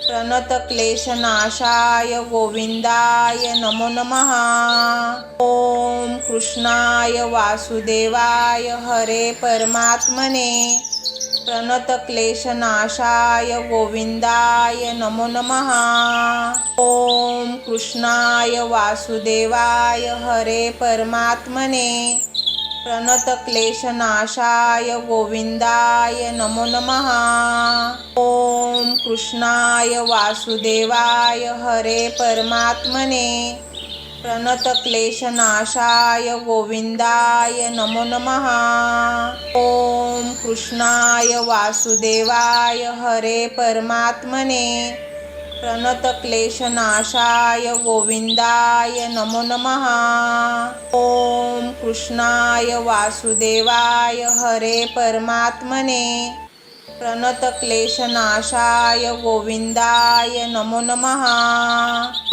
प्रणतक्लेशनाशाय गोविंदाय नमो नमः। ओम कृष्णाय वासुदेवाय हरे परमात्मने प्रणतक्लेशनाशाय गोविंदाय नमो नमः। ओम कृष्णाय वासुदेवाय हरे परमात्मने प्रणतक्लेशनाशाय गोविंदाय नमो नमः। ओम कृष्णाय वासुदेवाय हरे परमात्मने प्रणतक्लेशनाशाय गोविंदाय नमो नमः। ओम कृष्णाय वासुदेवाय हरे परमात्मने प्रणतक्लेशनाशाय गोविंदाय नमो नमः। ओम कृष्णाय वासुदेवाय हरे परमात्मने प्रणतक्लेशनाशाय गोविंदाय नमो नमः।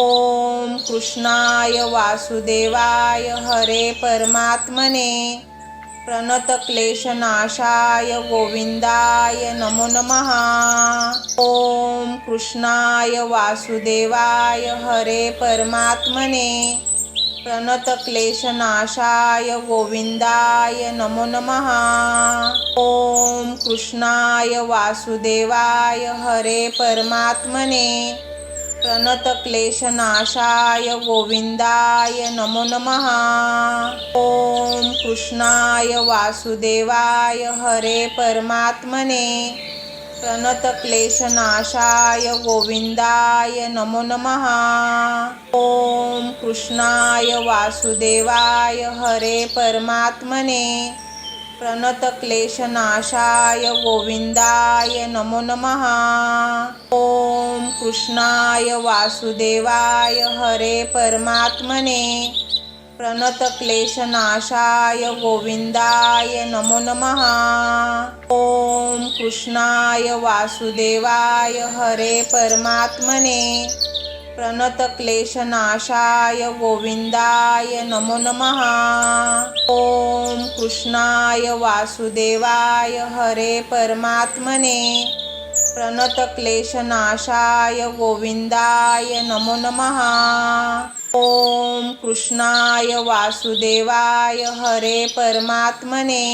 ओम कृष्णाय वासुदेवाय हरे परमात्मने प्रणतक्लेशनाशाय गोविंदाय नमो नमः। ओम कृष्णाय वासुदेवाय हरे परमात्मने प्रणतक्लेशनाशाय गोविंदाय नमो नमः। ओम कृष्णाय वासुदेवाय हरे परमात्मने प्रणतक्लेशनाशाय गोविंदाय नमो नमः। ओम कृष्णाय वासुदेवाय हरे परमात्मने प्रणतक्लेशनाशाय गोविंदाय नमो नमः। ओम कृष्णाय वासुदेवाय हरे परमात्मने प्रणतक्लेशनाशाय गोविंदाय नमो नमः। ओम कृष्णाय वासुदेवाय हरे परमात्मने प्रणतक्लेशनाशाय गोविंदाय नमो नमः। ओम कृष्णाय वासुदेवाय हरे परमात्मने प्रणतक्लेशनाशाय गोविंदाय नमो नमः। ओम कृष्णाय वासुदेवाय हरे परमात्मने प्रणतक्लेशनाशाय गोविंदाय नमो नमः। ओम कृष्णाय वासुदेवाय हरे परमात्मने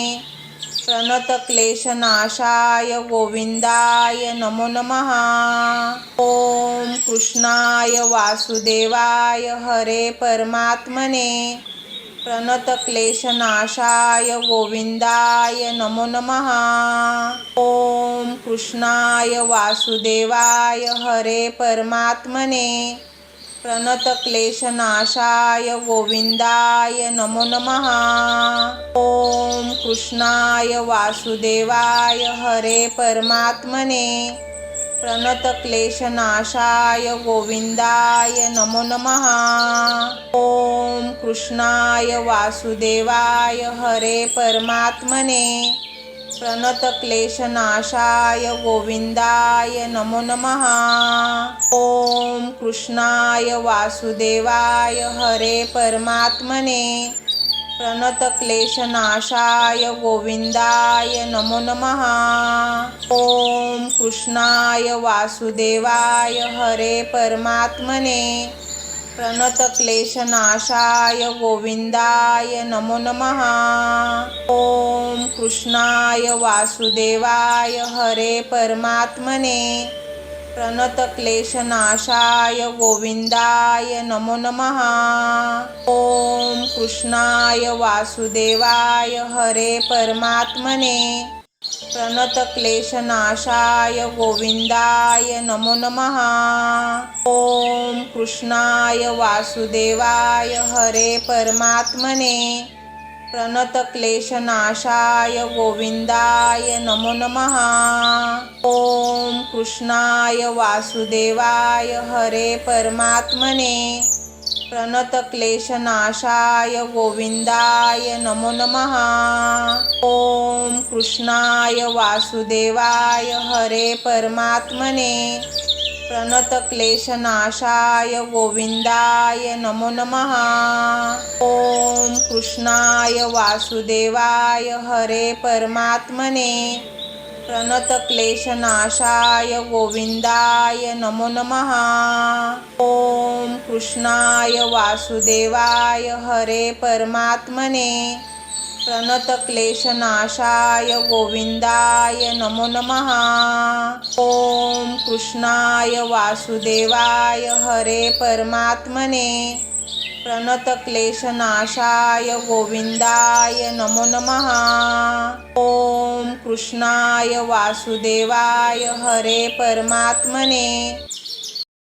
प्रणतक्लेशनाशाय गोविंदाय नमो नमः। ओम कृष्णाय वासुदेवाय हरे परमात्मने प्रणतक्लेशनाशाय गोविंदाय नमो नमः। ओम कृष्णाय वासुदेवाय हरे परमात्मने प्रणतक्लेशनाशाय गोविंदाय नमो नमः। ओम कृष्णाय वासुदेवाय हरे परमात्मने प्रणतक्लेशनाशाय गोविंदाय नमो नमः। ओम कृष्णाय वासुदेवाय हरे परमात्मने प्रणतक्लेशनाशाय गोविंदाय नमो नमः। ओम कृष्णाय वासुदेवाय हरे परमात्मने प्रणतक्लेशनाशाय गोविंदाय नमो नमः। ओम कृष्णाय वासुदेवाय हरे परमात्मने प्रणतक्लेशनाशाय गोविंदाय नमो नमः। ओम कृष्णाय वासुदेवाय हरे परमात्मने प्रणतक्लेशनाशाय गोविंदाय नमो नमः। ओम कृष्णाय वासुदेवाय हरे परमात्मने प्रणतक्लेशनाशाय गोविंदाय नमो नमः। ओम कृष्णाय वासुदेवाय हरे परमात्मने प्रणतक्लेशनाशाय गोविंदाय नमो नमः। ओम कृष्णाय वासुदेवाय हरे परमात्मने प्रणतक्लेशनाशाय गोविंदाय नमो नमः। ओम कृष्णाय वासुदेवाय हरे परमात्मने प्रणतक्लेशनाशाय गोविंदाय नमो नमः। ओम कृष्णाय वासुदेवाय हरे परमात्मने प्रणतक्लेशनाशाय गोविंदाय नमो नमः। ओम कृष्णाय वासुदेवाय हरे परमात्मने प्रणतक्लेशनाशाय गोविंदाय नमो नमः। ओम कृष्णाय वासुदेवाय हरे परमात्मने प्रणतक्लेशनाशाय गोविंदाय नमो नमः। ओम कृष्णाय वासुदेवाय हरे परमात्मने